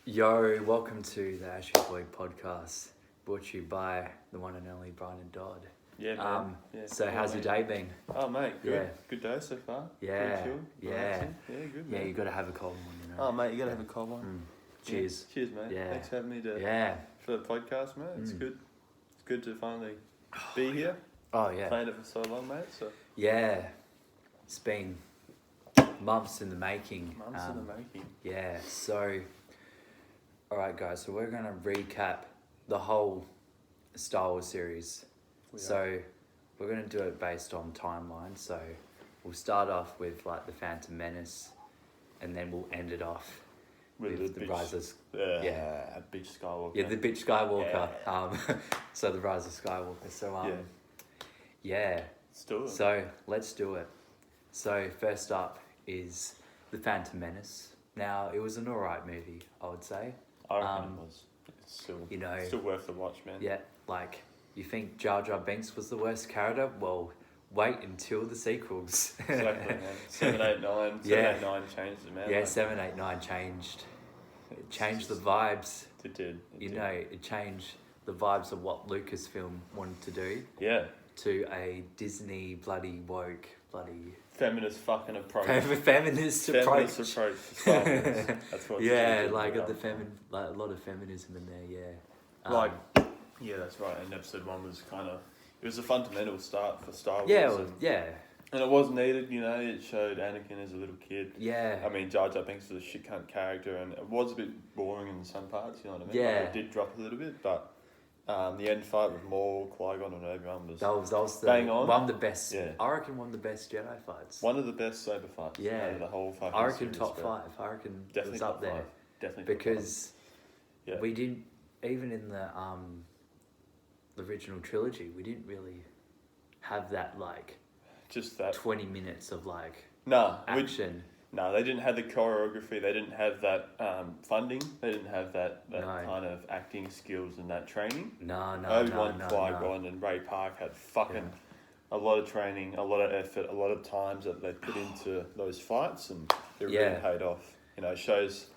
Yo, welcome to the Ashe Boy podcast, brought to you by the one and only Brighton Dodd. Yeah, man. So cool, how's mate. your day been? Oh, mate, good. Yeah. Good day so far. Yeah, Pretty chilled, yeah. relaxing. Yeah, good, Yeah, man. you got to have a cold one, you know. Oh, mate, you got to have a cold one. Cheers. Yeah. Cheers, mate. Yeah. Thanks for having me Yeah. for the podcast, mate. It's good. It's good to finally be here. Oh, yeah. Planned it for so long, mate. So Yeah. It's been months in the making. months in the making. Yeah, so, alright guys, so we're going to recap the whole Star Wars series. So, we're going to do it based on timeline. So, we'll start off with like the Phantom Menace, and then we'll end it off with the Rise of... Yeah, bitch Skywalker. Yeah, the bitch Skywalker. So, the Rise of Skywalker. So, yeah. Let's do it. So, let's do it. So, first up is the Phantom Menace. Now, it was an alright movie, I would say. I reckon it was. It's still, You know, still worth the watch, man. yeah, like, you think Jar Jar Binks was the worst character? Well, wait until the sequels. Exactly, man. 7, 8, 9. 7, Yeah. 8, 9 changed it, man. Yeah, Like, 7, 8, 9 changed. It it's changed the just- vibes. It did. You know, it changed the vibes of what Lucasfilm wanted to do Yeah. to a Disney bloody woke, bloody Feminist fucking approach. feminist approach. Feminist approach to Star Wars. That's what Yeah, it's like about. got the like a lot of feminism in there. Yeah, Like, yeah, that's right. And episode 1 was kind of, it was a fundamental start for Star Wars. yeah, and it was needed, you know. It showed Anakin as a little kid. yeah. I mean, Jar Jar Binks was a shit cunt character, and it was a bit boring in some parts. You know what I mean? Yeah. Like, it did drop a little bit, but the end fight with Maul, Qui-Gon, and Obi-Wan was That was the, bang on. one of the best. Yeah. I reckon one of the best Jedi fights. one of the best saber fights. Yeah. Out of the whole fucking I reckon series, top bro. 5. I reckon Definitely it was top up there 5. Definitely top because Yeah. we didn't even in the original trilogy we didn't really have that like Just that. 20 minutes of like Nah, action. No, they didn't have the choreography. They didn't have that funding. They didn't have that No. kind of acting skills and that training. No, Obi-Wan, no. Qui-Gon, and Ray Park had fucking a lot of training, a lot of effort, a lot of times that they put into those fights, and it really Yeah. paid off. You know, it shows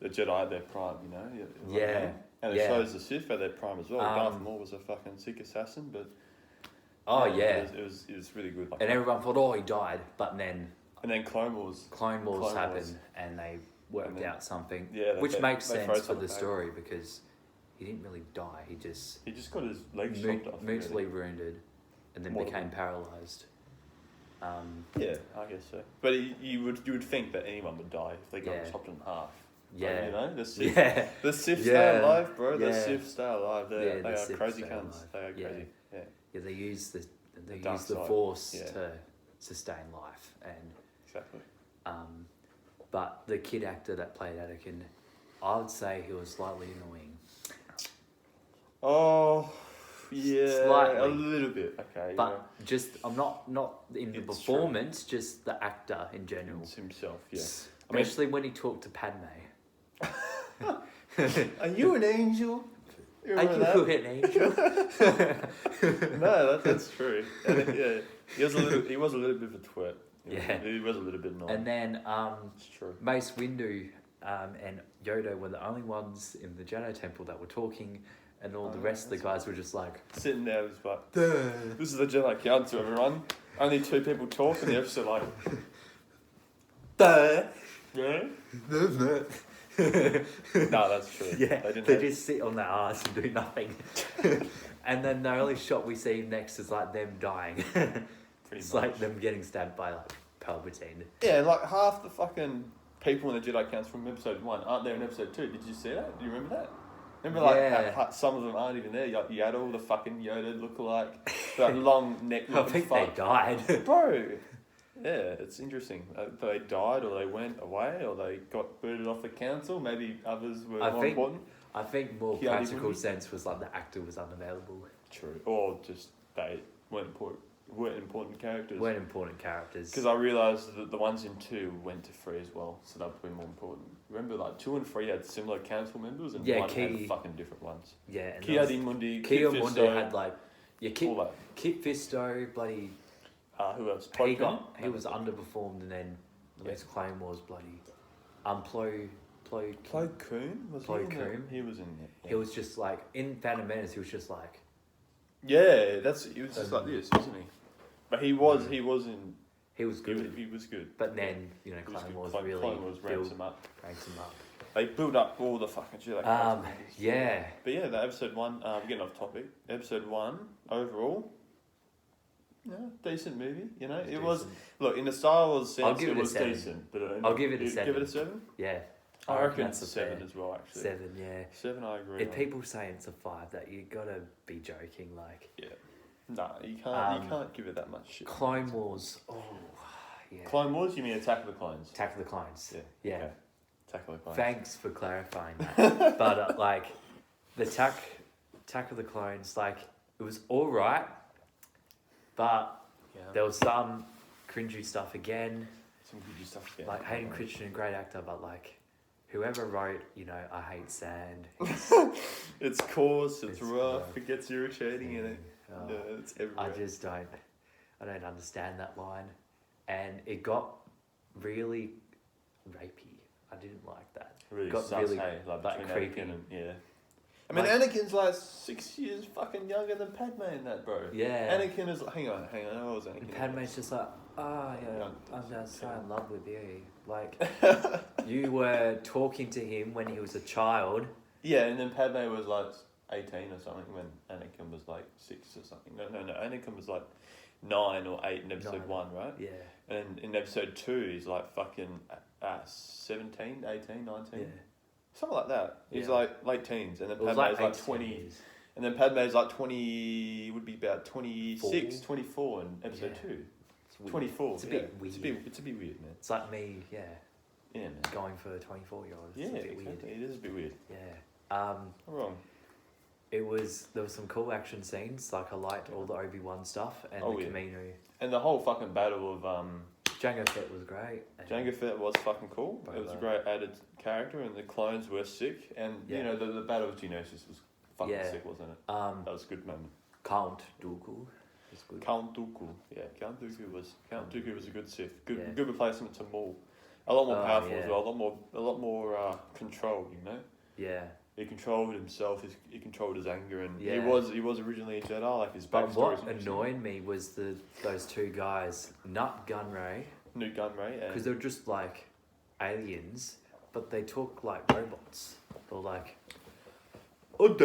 the Jedi at their prime. You know, you know what I Yeah. mean? And it Yeah. shows the Sith at their prime as well. Darth Maul was a fucking sick assassin, but Oh yeah. it was really good. Like, And everyone thought, oh, he died, but then and then Clone Wars. Clone Wars Clone happened, Wars. and they worked And then- out something, Yeah, which makes they sense froze for on the the story because he didn't really die. He just He just got his legs chopped off. mortally wounded, and then Mortally. became paralyzed. Yeah, I guess so. But you would think that anyone would die if they got Yeah. chopped in half. Yeah. Like, you know, the Sith, Yeah, the Sith Yeah. stay alive, bro. The Yeah. Sith stay alive. Yeah, They the are Sith crazy stay cunts. alive. They are Yeah. crazy. Yeah, yeah. They use the dark use the side. Force Yeah. to sustain life, and exactly. but the kid actor that played Anakin, I would say he was slightly annoying. Oh, yeah, Slightly. a little bit. Okay, But just I'm not in the It's performance, just the actor in general. it's himself. Yeah. I mean- Especially when he talked to Padme. Are you an angel? You Are remember you that? an angel? No, that's true. And yeah, he was a little bit of a twit. Yeah. He was a little bit annoying. And then It's true. Mace Windu and Yoda were the only ones in the Jedi Temple that were talking, and all the rest of the guys were just like, Sitting there was like, this is the Jedi Council, everyone. Only 2 people talk, and the episode like, yeah. No, that's true. yeah, They didn't they have- just sit on their ass and do nothing. And then the only shot we see next is like them dying. pretty It's much. like them getting stabbed by like Palpatine. Yeah, like half the fucking people in the Jedi Council from episode 1 aren't there in episode 2. Did you see that? Do you remember that? Remember, like, Yeah. how some of them aren't even there. Like Yaddle, the fucking Yoda lookalike, that long neck I looking think they fuck. died. Bro, yeah, it's interesting. They died, or they went away, or they got booted off the council. Maybe others were more important. I think more Keanu practical Reeves? sense was like the actor was unavailable. True. Or just they weren't important characters. Weren't important characters. Because I realised that the ones in 2 went to 3 as well, so that would be more important. Remember, like 2 and 3 had similar council members, and Yeah, 1 Ki- had fucking different ones. Yeah, and Ki Mundi, Keo Kit Mundo Fisto, had like Kit all that. Kit Fisto, bloody Who else? he was underperformed, and then the next claim was bloody Plo Plo Koon? Was Plo he in Koon? He was in it. Yeah. He was just like in Phantom Menace. He was just like. Yeah, he was just like this, wasn't he? But he was in. He was good. He was good. But then Clone Wars really ramps him up. ranks him up. They build up all the fucking shit. Yeah. But yeah, the episode 1. Getting off topic. Episode 1 overall. Yeah, decent movie. It was. Look, in the Star Wars sense, it was decent. But I'll give it a 7. Give it a 7. Yeah. I reckon it's a 7 as well. Actually. 7, yeah. 7, I agree. If people say it's a 5, that you gotta be joking. Like. Yeah. Nah, you can't give it that much shit. Clone Wars. Oh, yeah. Clone Wars? You mean Attack of the Clones? Attack of the Clones. Yeah. Okay. Attack of the Clones. Thanks for clarifying that. But the Attack of the Clones, it was all right, but there was some cringy stuff again. Some cringy stuff again. Like Hayden Christensen, great actor, but whoever wrote, I hate sand. It's coarse, it's rough, it gets irritating in it. Oh, it's everywhere. I don't understand that line. And it got really rapey. I didn't like that. Really got sus, really hey? Between creepy. Anakin and, yeah. I mean, Anakin's 6 years fucking younger than Padme in that, bro. Yeah. Anakin is hang on, what was Anakin? And Padme's just I'm just so in love with you. You were talking to him when he was a child. Yeah, and then Padme was 18 or something when Anakin was 6 or something. No. Anakin was 9 or 8 in episode 1, right? Yeah. And in episode 2, he's fucking 17, 18, 19. Yeah. Something like that. He's late teens. And then Padme's 20. Years. And then Padme's 20, would be about 26, 24 in episode 2. 24. It's a bit weird. It's a bit weird, man. It's like me, yeah. Yeah, man. Going for a 24-year-old. Yeah, it's a bit exactly. weird. It is a bit weird. Yeah. I'm wrong. There was some cool action scenes. I liked all the Obi-Wan stuff and the Camino. And the whole fucking battle of Jango Fett was great. Jango Fett was fucking cool. It was a great added character, and the clones were sick. And the battle of Geonosis was fucking sick, wasn't it? That was a good moment. Count Dooku was good. Count Dooku was a good Sith. Good replacement to Maul. A lot more powerful as well. A lot more control. Yeah. He controlled himself. He controlled his anger, and he was originally a Jedi. His backstory. But what annoyed me was those two guys, Nut Gunray. Newt Gunray, because they're just aliens, but they talk like robots. Or and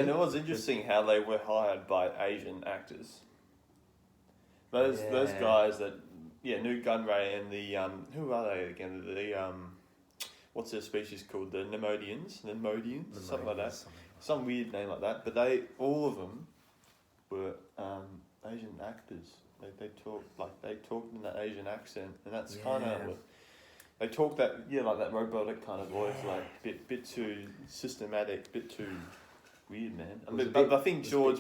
it was interesting how they were hired by Asian actors. Those guys that Newt Gunray and the who are they again? The what's their species called? The Nemodians, something like that. Some weird name like that. But all of them were Asian actors. They talked in that Asian accent, and that's kind of they talk that that robotic kind of voice, bit too systematic, bit too weird, man. But I think George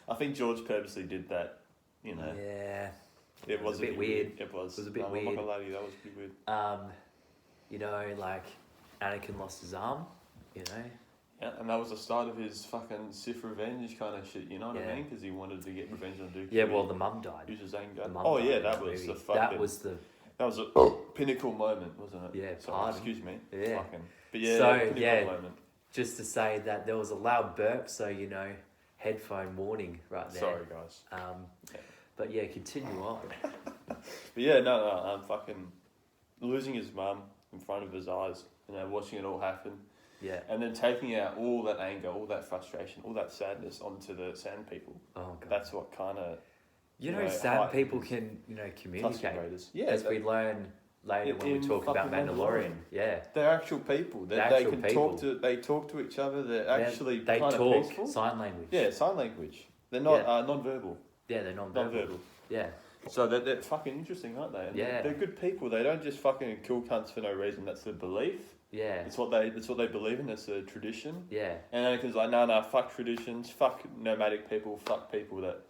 I think George purposely did that. Yeah. It was a bit weird. It was a bit weird. I'm not gonna lie to you, that was pretty weird. Anakin lost his arm. Yeah, and that was the start of his fucking Sith revenge kind of shit, you know what I mean? Because he wanted to get revenge on Dooku. Yeah, well, the mum died. Use his anger. That was a pinnacle moment, wasn't it? Yeah, sorry, excuse me. Yeah. Pinnacle moment. Just to say that there was a loud burp, so headphone warning right there. Sorry, guys. But continue on. But I'm fucking losing his mum in front of his eyes, watching it all happen. Yeah. And then taking out all that anger, all that frustration, all that sadness onto the Sand People. Oh, God. That's what kind of... Sand People can, communicate. Yeah. As we learn later when we talk about Mandalorian. Yeah. They're actual people. They can talk to each other. They're actually they kind talk of peaceful. Sign language. Yeah, sign language. They're not non-verbal. Yeah, they're non-verbal. Yeah. So they're fucking interesting, aren't they? And they're good people. They don't just fucking kill cunts for no reason. That's their belief. Yeah. It's what they believe in. It's a tradition. Yeah. And Anakin's like, no, fuck traditions, fuck nomadic people, fuck people that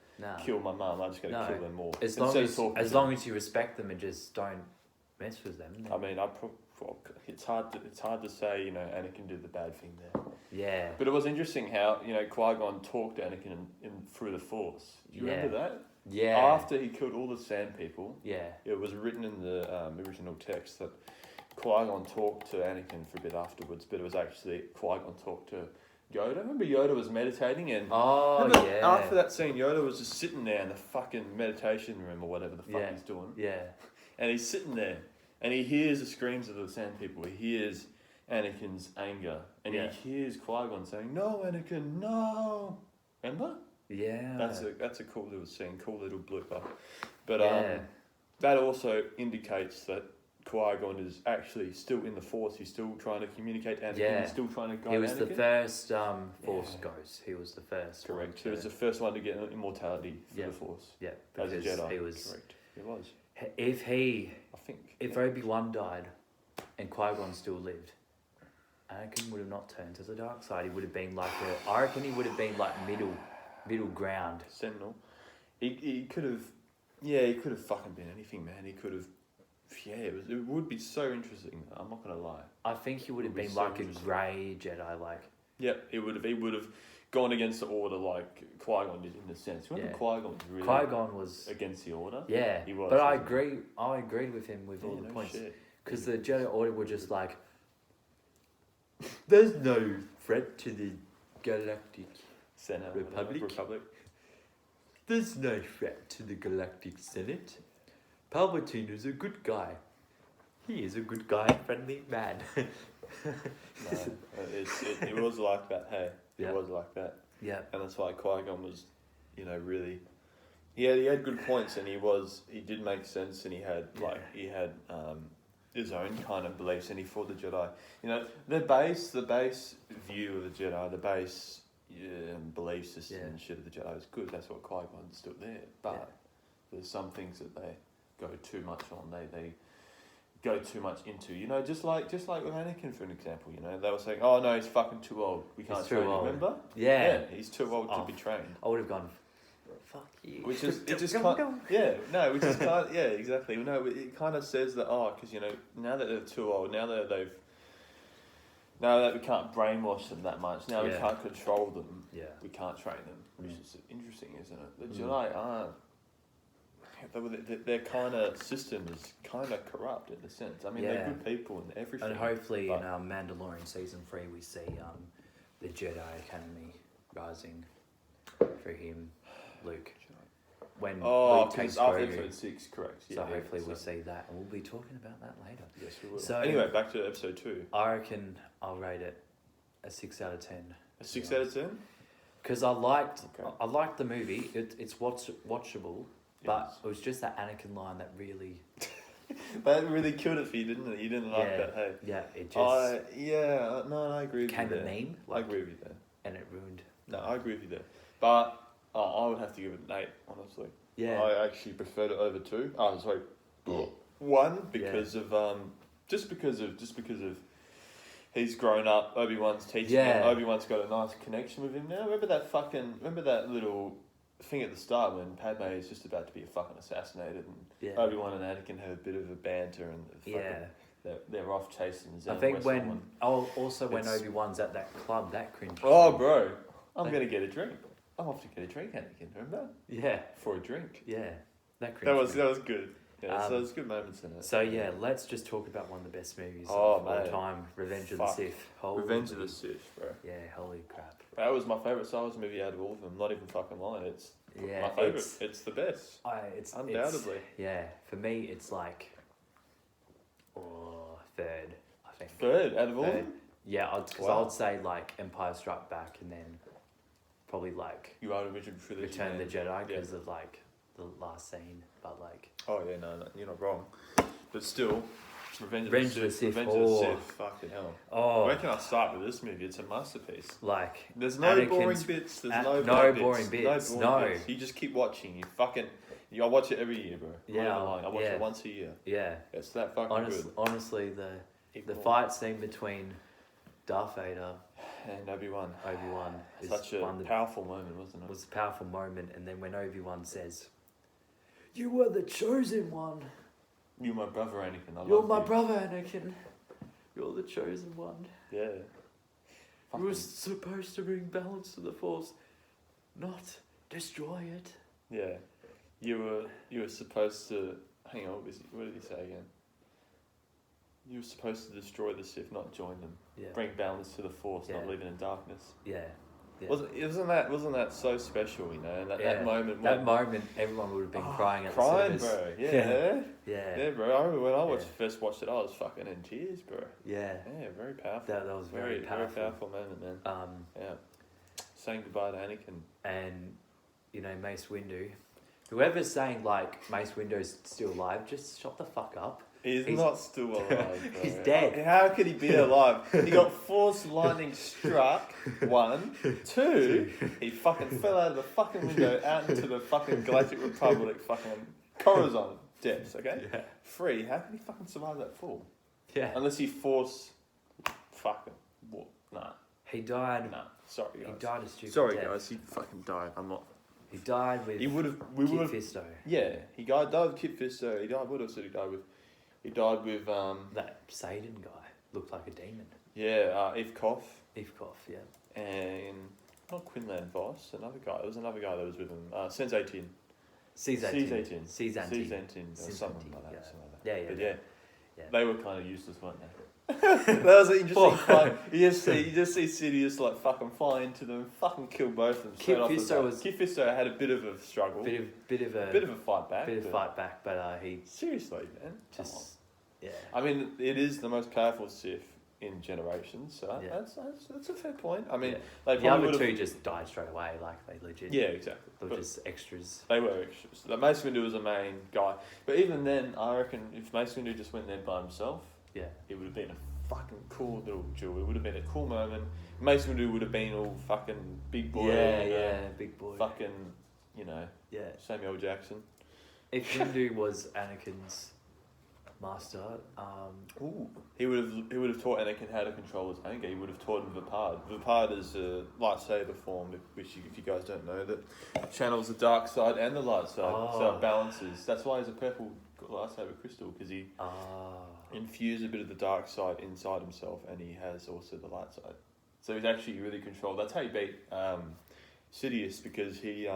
kill my mum. I'm just gonna kill them more. As long as you respect them and just don't mess with them. I mean, it's hard to say, Anakin did the bad thing there. Yeah. But it was interesting how, Qui-Gon talked to Anakin through the Force. Do you remember that? Yeah. After he killed all the Sand People. Yeah. It was written in the original text that Qui-Gon talked to Anakin for a bit afterwards, but it was actually Qui-Gon talked to Yoda. Remember Yoda was meditating and after that scene, Yoda was just sitting there in the fucking meditation room or whatever the fuck he's doing. Yeah. And he's sitting there and he hears the screams of the Sand People. He hears Anakin's anger and he hears Qui-Gon saying, "No, Anakin, no." Remember? Yeah. That's a cool little scene, cool little blooper. But that also indicates that Qui-Gon is actually still in the Force. He's still trying to communicate Anakin. Yeah. He's still trying to guide Anakin. He was the first Force ghost. He was the first. Correct. He was the first one to get immortality for the Force. Yeah, as a Jedi. He was. Correct. He was. If Obi-Wan died, and Qui-Gon still lived, Anakin would have not turned to the dark side. He would have been like I reckon he would have been like middle ground. Sentinel. He could have. Yeah, he could have fucking been anything, man. He could have. Yeah, it would be so interesting. I'm not gonna lie. I think he would have been like a grey Jedi, like. Yeah, he would have gone against the Order like Qui-Gon did in a sense. Remember Qui-Gon was really. Qui-Gon was against the Order. Yeah, he was. But I agreed with him with all the points because the Jedi Order were just like. There's no threat to the Galactic Republic. There's no threat to the Galactic Senate. Palpatine is a good guy. He is a good guy, friendly man. It was like that, hey. It was like that. Yeah. And that's why Qui-Gon was, really... He had good points and he did make sense and he had his own kind of beliefs and he fought the Jedi. The base view of the Jedi, the base belief system and shit of the Jedi is good. That's what Qui-Gon's still there. But there's some things that they go too much on. They go too much into. Just like with Anakin, for an example. They were saying, "Oh no, he's fucking too old. We can't train him." Remember? Yeah. He's too old to be trained. I would have gone. Fuck you. Which is it just can't. Yeah, no, which is can't. Yeah, exactly. No, it kind of says that because now that they're too old, now that we can't brainwash them that much, now we can't control them. Yeah, we can't train them, which is interesting, isn't it? The Jedi aren't. Their kind of system is kind of corrupt in a sense. I mean, they're good people and everything. And hopefully in Mandalorian Season 3 we see the Jedi Academy rising for him, Luke. When Luke takes after episode 6, correct. So hopefully we see that, and we'll be talking about that later. Yes, we will. So anyway, back to episode 2. I reckon I'll rate it a 6 out of 10. A 6 out of 10? Because I liked the movie. It's watchable. But it was just that Anakin line that really... that really killed it for you, didn't it? You didn't like that, hey? Yeah, it just... I agree with you there. Became a meme. I agree with you there. And it ruined... No, I agree with you there. But I would have to give it an 8, honestly. Yeah. I actually preferred it over 2. Oh, sorry. 1, because of... Just because of he's grown up, Obi-Wan's teaching him, Obi-Wan's got a nice connection with him now. Remember that little... thing at the start when Padme is just about to be fucking assassinated and Obi-Wan and Anakin have a bit of a banter and they're off chasing Zen. I think when Obi-Wan's at that club, that cringe. Oh, bro, I'm gonna get a drink. I'm off to get a drink, Anakin. Remember? Yeah. For a drink. Yeah, that cringe. That was good. Yeah, so there's good moments in it. So yeah, let's just talk about one of the best movies of all time, Revenge of the Sith. Revenge of the Sith, bro. Yeah, holy crap. That was my favourite Star Wars movie out of all of them. Not even fucking lying. It's my favourite. It's the best. It's undoubtedly. For me, it's like third. I think third out of all of them. Yeah, because I'd say like Empire Strike Back, and then probably like you are original trilogy. Return of the Jedi because of like the last scene, but like. Oh yeah, no, you're not wrong. But still, Revenge of the Sith. Fucking hell. Oh. Where can I start with this movie? It's a masterpiece. Like there's no boring bits. There's no boring bits. You just keep watching. I watch it every year, bro. Yeah. I watch it once a year. Yeah. It's that fucking good. Honestly, the fight scene between Darth Vader and Obi-Wan is such a powerful moment, wasn't it? It was a powerful moment, and then when Obi-Wan says, "You were the chosen one. You're my brother, Anakin. You're my brother, Anakin. You're the chosen one." Yeah. You were supposed to bring balance to the Force, not destroy it. Yeah. You were supposed to... Hang on, what did he say again? You were supposed to destroy the Sith, not join them. Yeah. Bring balance to the Force, not living in darkness. Yeah. Yeah. Wasn't that so special? You know, and that moment. That moment, everyone would have been crying at the cinemas. Bro. Yeah. Yeah, bro. I remember when I first watched it, I was fucking in tears, bro. Yeah. Yeah, very powerful. That was very powerful. Very powerful moment, man. Yeah. Saying goodbye to Anakin. And, you know, Mace Windu. Whoever's saying, like, Mace Windu's still alive, just shut the fuck up. He's not still alive, bro. He's dead. How could he be alive? He got Force lightning struck, 1. 2, he fucking fell out of the fucking window out into the fucking Galactic Republic fucking Coruscant depths, okay? Yeah. 3, how could he fucking survive that fall? Yeah. Unless he Force fucking... What? Nah. He died. Nah. Sorry, guys. He died a stupid Sorry, death. guys. He fucking died. I'm not... He died with We would have... Kit Fisto. Yeah. He died with Kit Fisto. He died... What else did he die with? He died with... That Satan guy looked like a demon. Yeah, Ivkov. Ivkov, yeah. And... Not Quinlan Voss. Another guy. There was another guy that was with him. Sense 18. Caesar-Antin. Or something like that. Yeah. But yeah. They were kind of useless, weren't they? That was an interesting fight. You just see Sidious like fucking fly into them, fucking kill both of them. Kit Fisto had a bit of a struggle, bit of a fight back, but he seriously, man, just yeah. I mean, it is the most powerful Sith in generations, so that's a fair point. I mean, they the other two just died straight away, like they legit. Yeah, exactly. They were just extras. They were extras. Like, Mace Windu was the main guy, but even then, I reckon if Mace Windu just went there by himself. Yeah, it would have been a fucking cool little duel. It would have been a cool moment. Mace Windu would have been all fucking big boy. Big boy. Fucking, you know. Yeah. Samuel Jackson. If Windu was Anakin's master, he would have taught Anakin how to control his anger. He would have taught him Vapad. Vapad is a lightsaber form, which if you guys don't know, that channels the dark side and the light side, so it balances. That's why he's a purple lightsaber crystal, because he infused a bit of the dark side inside himself, and he has also the light side. So he's actually really controlled. That's how he beat Sidious, because he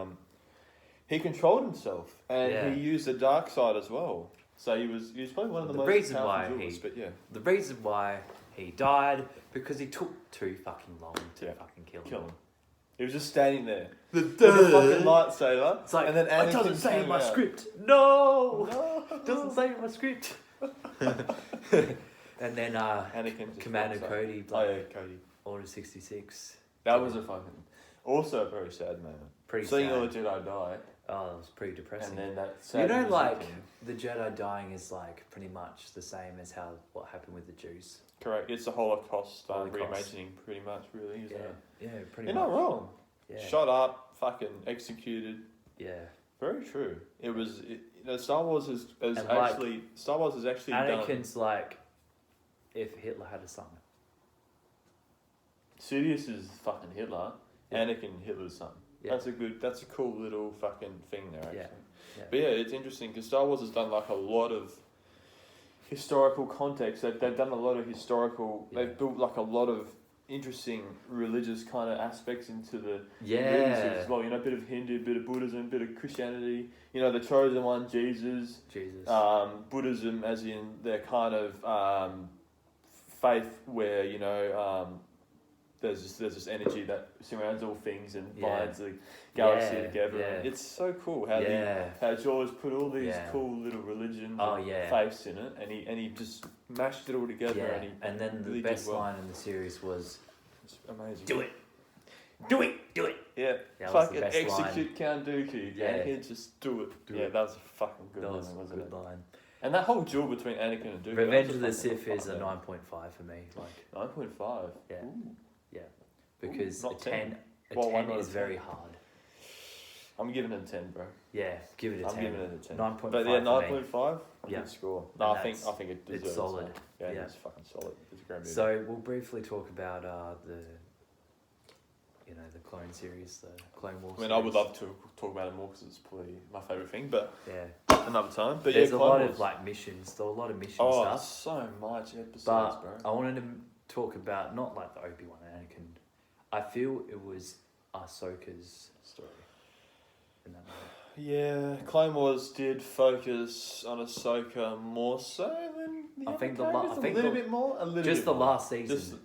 controlled himself, and he used the dark side as well. So he was probably one of the most powerful duelists, the reason why he died, because he took too fucking long to fucking kill him. He was just standing there. The fucking lightsaber. It's like, and then Anakin it doesn't say in my script. No! It doesn't say in my script. And then Anakin Commander Cody. Cody. Order 66. That was also a very sad moment. Seeing all the Jedi die. Oh, it was pretty depressing. And then that sad the Jedi dying is like pretty much the same as what happened with the Jews. Correct. It's the Holocaust reimagining, pretty much, really. Isn't it? Yeah, pretty much. You're not wrong. Yeah. Shot up, fucking executed. Yeah. Very true. It was. Star Wars is actually Anakin's done. Like, if Hitler had a son. Sidious is fucking Hitler. Yeah. Anakin, Hitler's son. Yeah. That's a cool little fucking thing there, actually. Yeah. But yeah, it's interesting because Star Wars has done like a lot of historical context. They've done a lot of historical. Yeah. They've built like a lot of interesting religious kind of aspects into the movies as well. You know, a bit of Hindu, a bit of Buddhism, a bit of Christianity. You know, the chosen one, Jesus. Buddhism, as in their kind of faith, where there's this energy that surrounds all things and binds the galaxy together. Yeah. And it's so cool how George put all these cool little religions and faiths in it, and he just mashed it all together. Yeah. And then the best line in the series was, "It's amazing. Do it." Yeah. Fucking execute Count Dooku. Yeah. And he'd just do it. That was a fucking good line, wasn't it? Good line. And that whole duel between Anakin and Dooku. Revenge of the Sith is a 9.5 for me. 9.5. Yeah. Ooh. Yeah. Because a 10 is very hard. I'm giving it a 10, bro. Yeah, give it a 10. I'm giving it a 10. 9.5. But yeah, 9.5. Good score. No, I think it deserves. It's solid. Yeah, it's fucking solid. It's a great movie. So we'll briefly talk about the Clone series, the Clone Wars. I mean, I would love to talk about it more because it's probably my favourite thing, but another time. But there's a lot of missions. There's a lot of mission stuff. Oh, so much episodes, bro. I wanted to talk about not like the Obi-Wan and Anakin. I feel it was Ahsoka's story in that movie. Yeah, Clone Wars did focus on Ahsoka more so than the I other think characters. A little bit more. Just the more. last season. Just,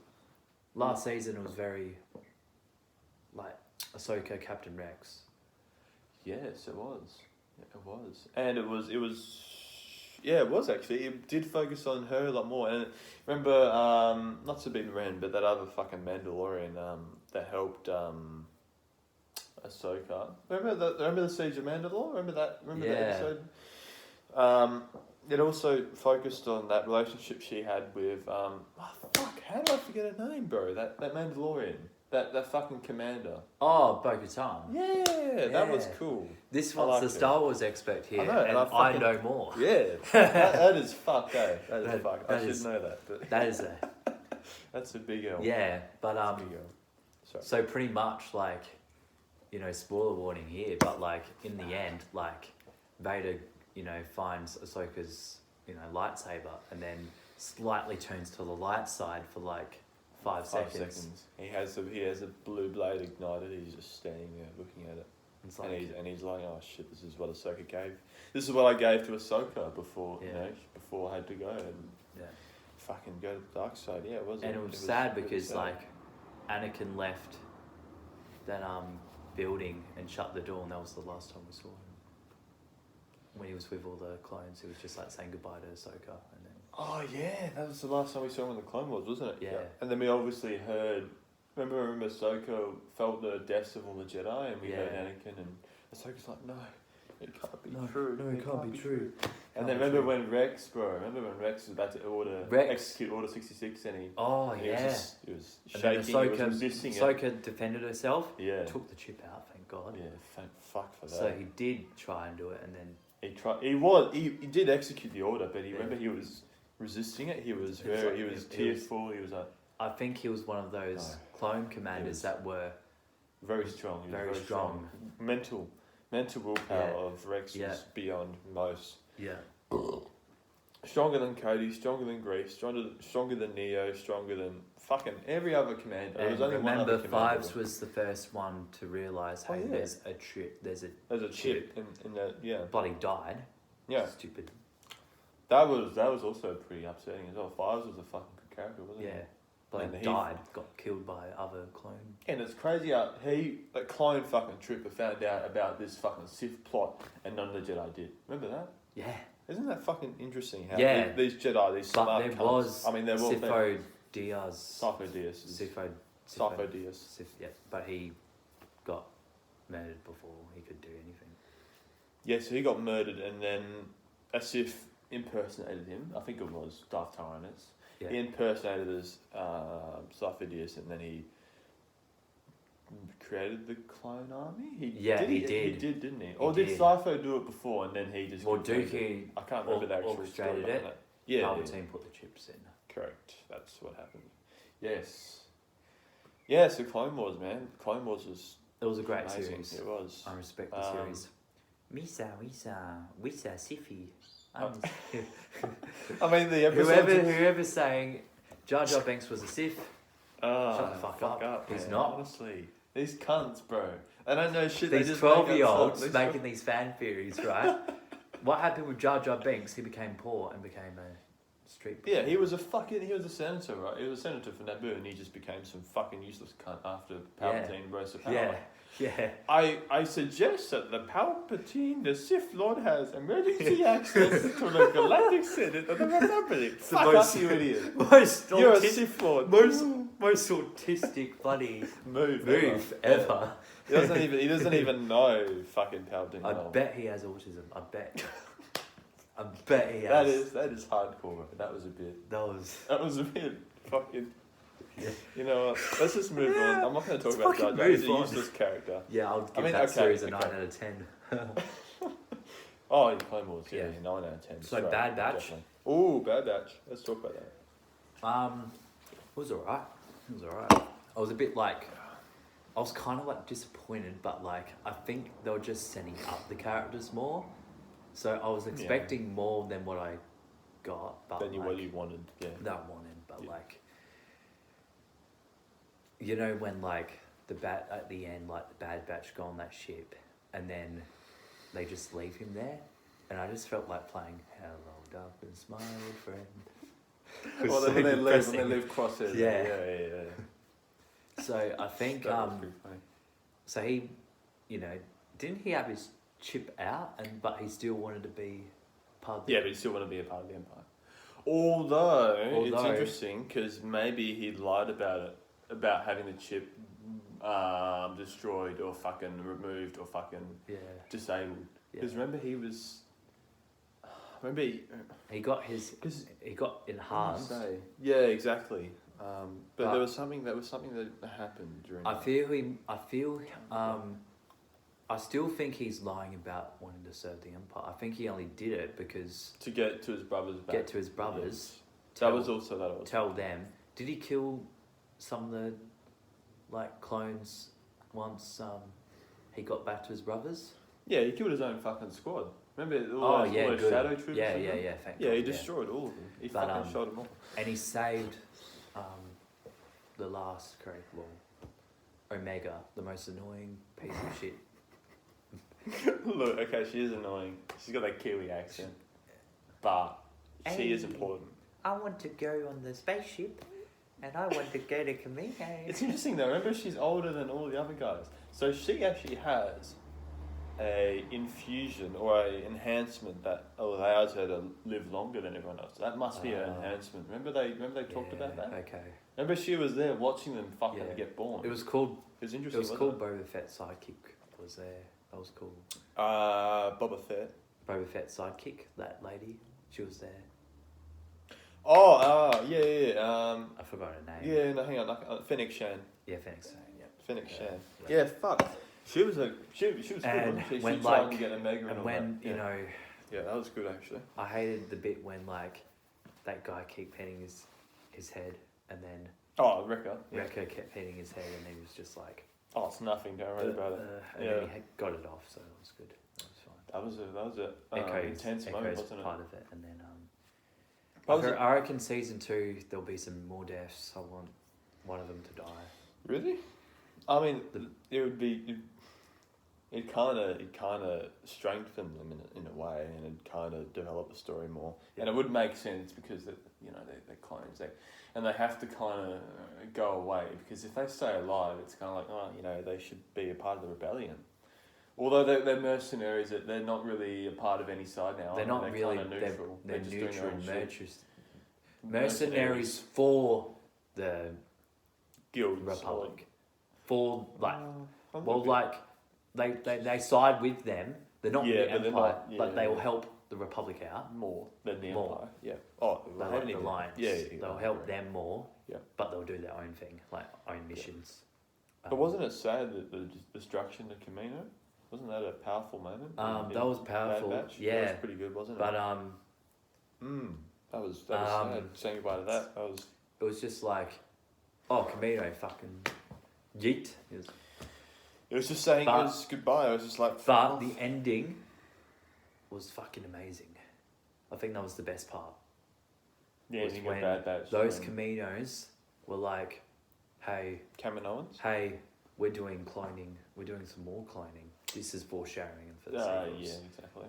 Last season was very, like, Ahsoka, Captain Rex. yes, it was. It was, and it was. Yeah, it was actually. It did focus on her a lot more. And remember, not Sabine Wren, but that other fucking Mandalorian that helped Ahsoka. Remember the Siege of Mandalore? Remember that episode? It also focused on that relationship she had with how do I forget her name, bro? That Mandalorian. That fucking commander. Oh, Bo-Katan. Yeah, that was cool. This one's the Star Wars expert here, I know, and I know more. Yeah, that is fucked, eh? That is fucked. I should know that. But that is a... That's a big L. Yeah, but That's a big L. so pretty much, like, you know, spoiler warning here, but, like, in the end, like, Vader, you know, finds Ahsoka's, you know, lightsaber and then slightly turns to the light side for, like, 5 seconds. He has a blue blade ignited. He's just standing there looking at it, he's like, oh shit, this is what Ahsoka gave. This is what I gave to Ahsoka before, before I had to go and fucking go to the dark side. Yeah, it was. And it was sad because like, Anakin left that building and shut the door, and that was the last time we saw him. When he was with all the clones, he was just like saying goodbye to Ahsoka, and then. Oh yeah, that was the last time we saw him in the Clone Wars, wasn't it? Yeah. And then we obviously heard. Remember, Ahsoka felt the deaths of all the Jedi, and we heard Anakin, and Ahsoka's like, no, it can't be true. No, it can't be true. And then remember when Rex was about to execute Order 66, and he. Oh and yeah. He was shaking. He was resisting it. Ahsoka defended herself. Yeah. Took the chip out. Thank God. Yeah. Thank fuck for that. So he did try and do it, and then. He did execute the order, but remember he was resisting it. He was tearful. He was like. I think he was one of those clone commanders that were very strong. Very strong. Mental willpower of Rex was beyond most. Yeah. Stronger than Cody, stronger than Greef, stronger than Neo, stronger than fucking every other commander. And remember, Fives was the first one to realise, hey, there's a chip. There's a chip in that. But he died. Yeah. Stupid. That was also pretty upsetting as well. Fives was a fucking good character, wasn't he? Yeah. But he died, got killed by other clone. And it's crazy how that clone fucking trooper found out about this fucking Sith plot and none of the Jedi did. Remember that? Yeah. Isn't that fucking interesting how these Jedi, these but smart there cunts, was they're all Sifo Dyas. Sifo Dyas. Yeah, but he got murdered before he could do anything. Yeah, so he got murdered and then a Sith impersonated him. I think it was Darth Tyrannus. Yeah. He impersonated as Sifo-Dyas, and then he created the clone army. He did, didn't he? Or did Sifo do it before, and then he just? Well, Dookie. I can't remember the actual story. It. Yeah, Palpatine put the chips in. Correct. That's what happened. Yes. Yeah. So Clone Wars, man. Clone Wars was. It was a great amazing. series. It was. I respect the series. Wisa, Siffy. I mean, the episode. Whoever's saying Jar Jar Binks was a Sith, shut the fuck up. He's not. Honestly, these cunts, bro. They don't know shit. These 12-year-olds making these fan theories, right? What happened with Jar Jar Binks? He became poor and became a street. Yeah, he was a senator, right? He was a senator for Naboo, and he just became some fucking useless cunt after Palpatine rose to power. Yeah. I suggest that the Sith Lord, has emergency access to the Galactic Senate of the Republic. Fuck off, you idiot. You're a Sith Lord. Most autistic, funny move ever. He doesn't even know fucking Palpatine. I bet he has autism. I bet he has. That is hardcore. That was a bit fucking. Yeah. You know what? Let's just move on. I'm not going to talk about Jar Jar. He's a useless character. Yeah, I'll give that series a 9 out of 10. Oh, Clone Wars. Yeah, 9 out of 10. So Bad Batch. Ooh, Bad Batch. Let's talk about that. It was alright. I was a bit like, I was kind of like disappointed, but like I think they were just setting up the characters more. So I was expecting more than what I got. But what you wanted. Yeah. That I wanted, but like. You know when like at the end, like the Bad Batch go on that ship, and then they just leave him there, and I just felt like playing "Hello, Darkness, my old friend." It was Well, so when they depressing. leave Crosshair. Yeah. Yeah. So I think That was pretty funny. so he, didn't he have his chip out, but he still wanted to be part of the Yeah, but he still want to be a part of the Empire. Although it's interesting because maybe he lied about it, about having the chip destroyed or fucking removed or fucking disabled. Because remember he was. He got enhanced. Yeah, exactly. But there was something that happened during. I still think he's lying about wanting to serve the Empire. I think he only did it because to get to his brothers. Yes. That was also. Tell them. Did he kill some of the clones once he got back to his brothers? Yeah, he killed his own fucking squad. Remember all those good. shadow troopers? Yeah, thank God, he destroyed all of them. He fucking shot them all. And he saved the last Omega, the most annoying piece of shit. Look, okay, she is annoying. She's got that Kiwi accent. But she is important. I want to go on the spaceship and I want to go to Camino. It's interesting though, remember she's older than all the other guys. So she actually has a infusion or a enhancement that allows her to live longer than everyone else. That must be an enhancement. Remember they talked about that? Okay. Remember she was there watching them fucking get born. It was called. It was interesting. It was called Boba Fett's sidekick was there. That was cool. Boba Fett. Boba Fett's sidekick, that lady, she was there. Yeah. I forgot her name. Yeah, no, hang on. Fennec Shan. Yeah, Fennec Shan. Yeah. Fennec Shan. Yeah, fuck. She was good. And she when tried to get Omega and all when that. Yeah, that was good actually. I hated the bit when that guy kept hitting his head, and then Wrecker. Wrecker kept hitting his head, and he was just like, "Oh, it's nothing. Don't worry about it." And then he got it off, so that was good. That was fine. That was a intense moment, wasn't it? Part of it, and then I reckon season 2 there'll be some more deaths. I want one of them to die. Really? I mean, it would be. It kind of strengthened them in a way, and it kind of developed the story more. Yeah. And it would make sense because they're clones, and they have to kind of go away because if they stay alive, it's kind of like they should be a part of the rebellion. Although they're mercenaries, that they're not really a part of any side now. They're not really. Kind of neutral. They're neutral mercenaries for the Guilds Republic. For they side with them. They're not the Empire, but they will help the Republic out more than the Empire. Yeah. Oh, they'll help the Alliance. Yeah, they'll help them more. Yeah. But they'll do their own thing, own missions. But wasn't it sad that the destruction of Camino? Wasn't that a powerful moment? That was powerful. Yeah. That was pretty good, wasn't it? But that was sad. Saying goodbye to that. It was just Camino fucking yeet. It was just saying it was goodbye. I was just like. But the ending was fucking amazing. I think that was the best part. The ending of Bad Batch. Those Caminos were like, "Hey, Kaminoans? Hey, we're doing cloning. We're doing some more cloning. This is foreshadowing for the sequels." Yeah, exactly.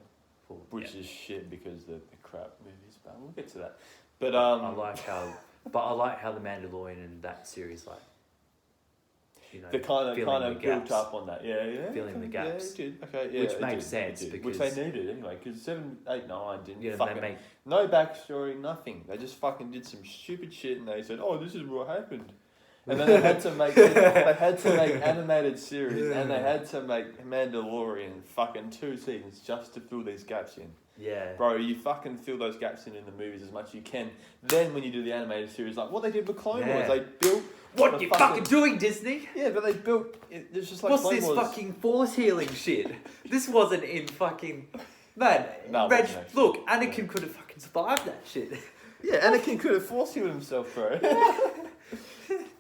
Which is shit because the crap movies. But we'll get to that. But I like how the Mandalorian in that series they kind of built up on that, filling the gaps. Yeah, it did. Okay, which makes sense because which they needed anyway. Because 7, 8, 9 didn't fucking no backstory, nothing. They just fucking did some stupid shit, and they said, "Oh, this is what happened," and then they had to make animated series, and they had to make Mandalorian fucking 2 seasons just to fill these gaps in. Yeah. Bro, you fucking fill those gaps in the movies as much as you can. Then when you do the animated series, like what they did with Clone Wars, they built... What are you fucking doing, Disney? Yeah, but they built... It's just like what's Clone this Wars. fucking force healing shit? This wasn't in fucking... Man, no, look, Anakin could have fucking survived that shit. Yeah, Anakin could have force healed himself, bro.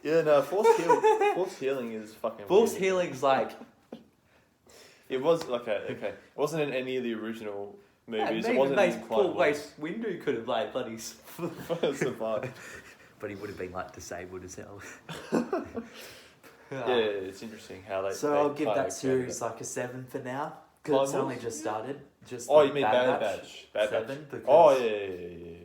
Yeah, no, force healing is fucking Force weird. healing's like... It was, okay. It wasn't in any of the original... movies. Man, it wasn't even poor Mace Windu could have bloody survived. But he would have been disabled as hell. Yeah, it's interesting how they. So I'll give that series a 7 for now. Because it's Clone only Wars? just started. Just Oh, like you mean Bad Batch Batch? Bad 7, Batch. because Oh yeah.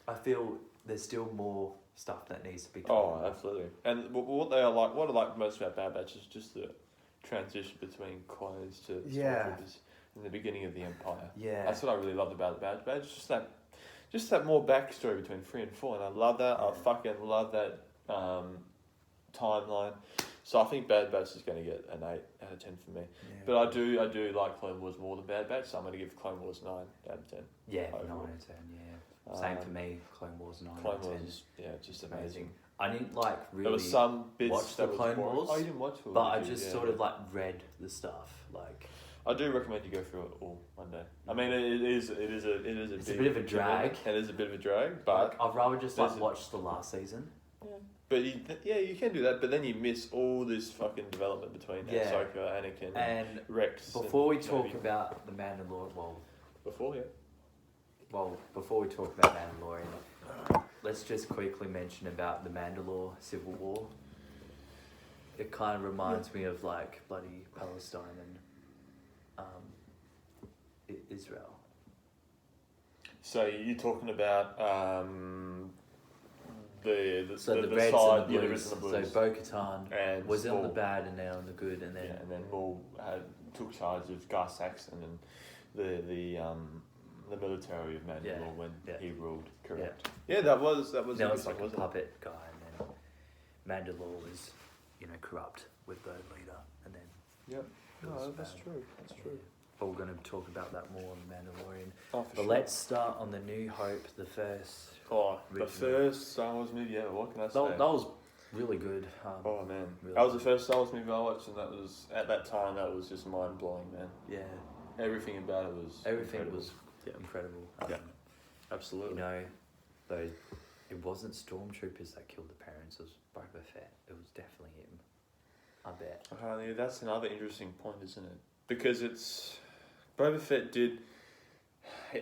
I feel there's still more stuff that needs to be Oh, told. absolutely. And what I like most about Bad Batch is just the transition between clones to Yeah. stormtroopers in the beginning of the Empire. Yeah. That's what I really loved about the Bad Batch. Just that more backstory between 3 and 4, and I love that. Yeah. I fucking love that timeline. So I think Bad Batch is going to get an 8 out of 10 for me. Yeah. But I do like Clone Wars more than Bad Batch, so I'm going to give Clone Wars 9 out of 10. Yeah, overall. 9 out of 10, yeah. Same for me, Clone Wars 9 Clone out of 10. Wars is just amazing. I didn't like really There was some bits watch that the was Clone boring. Wars, Oh, you didn't watch it? but I just sort of like read the stuff. Like, I do recommend you go through it all one day. I mean, it is a it's a bit of a drag. It is a bit of a drag, but I'd rather just like watch the last season. but you can do that. But then you miss all this fucking development between Ahsoka, Anakin, and Rex. Before we and talk Kenobi. about the Mandalore, before before we talk about Mandalorian, let's just quickly mention about the Mandalore Civil War. It kind of reminds me of like bloody Palestine and Israel. So you're talking about the Reds side, and the the blues. Reds and the blues. So Bo-Katan And was on the Maul. bad and now on the good, and then and then Maul took charge of Gar Saxon and the military of Mandalore when he ruled. Correct. Yeah, that was now it's interesting, like a wasn't it? puppet guy, and then Mandalore was, corrupt with the leader, and then Yep. it was No, that's bad. true. That's true. But we're going to talk about that more on Mandalorian. Oh, for But sure. let's start on the New Hope, the first. The original. first Star Wars movie ever. What can I say? That was really good. Oh man, really that was the good. first Star Wars movie I watched, and that was at that time. That was just mind blowing, man. Yeah, Everything about it was incredible. was incredible. Yeah. Absolutely. Though it wasn't stormtroopers that killed the parents. It was Boba Fett. It was definitely him. I bet. Yeah, that's another interesting point, isn't it? Because Boba Fett did.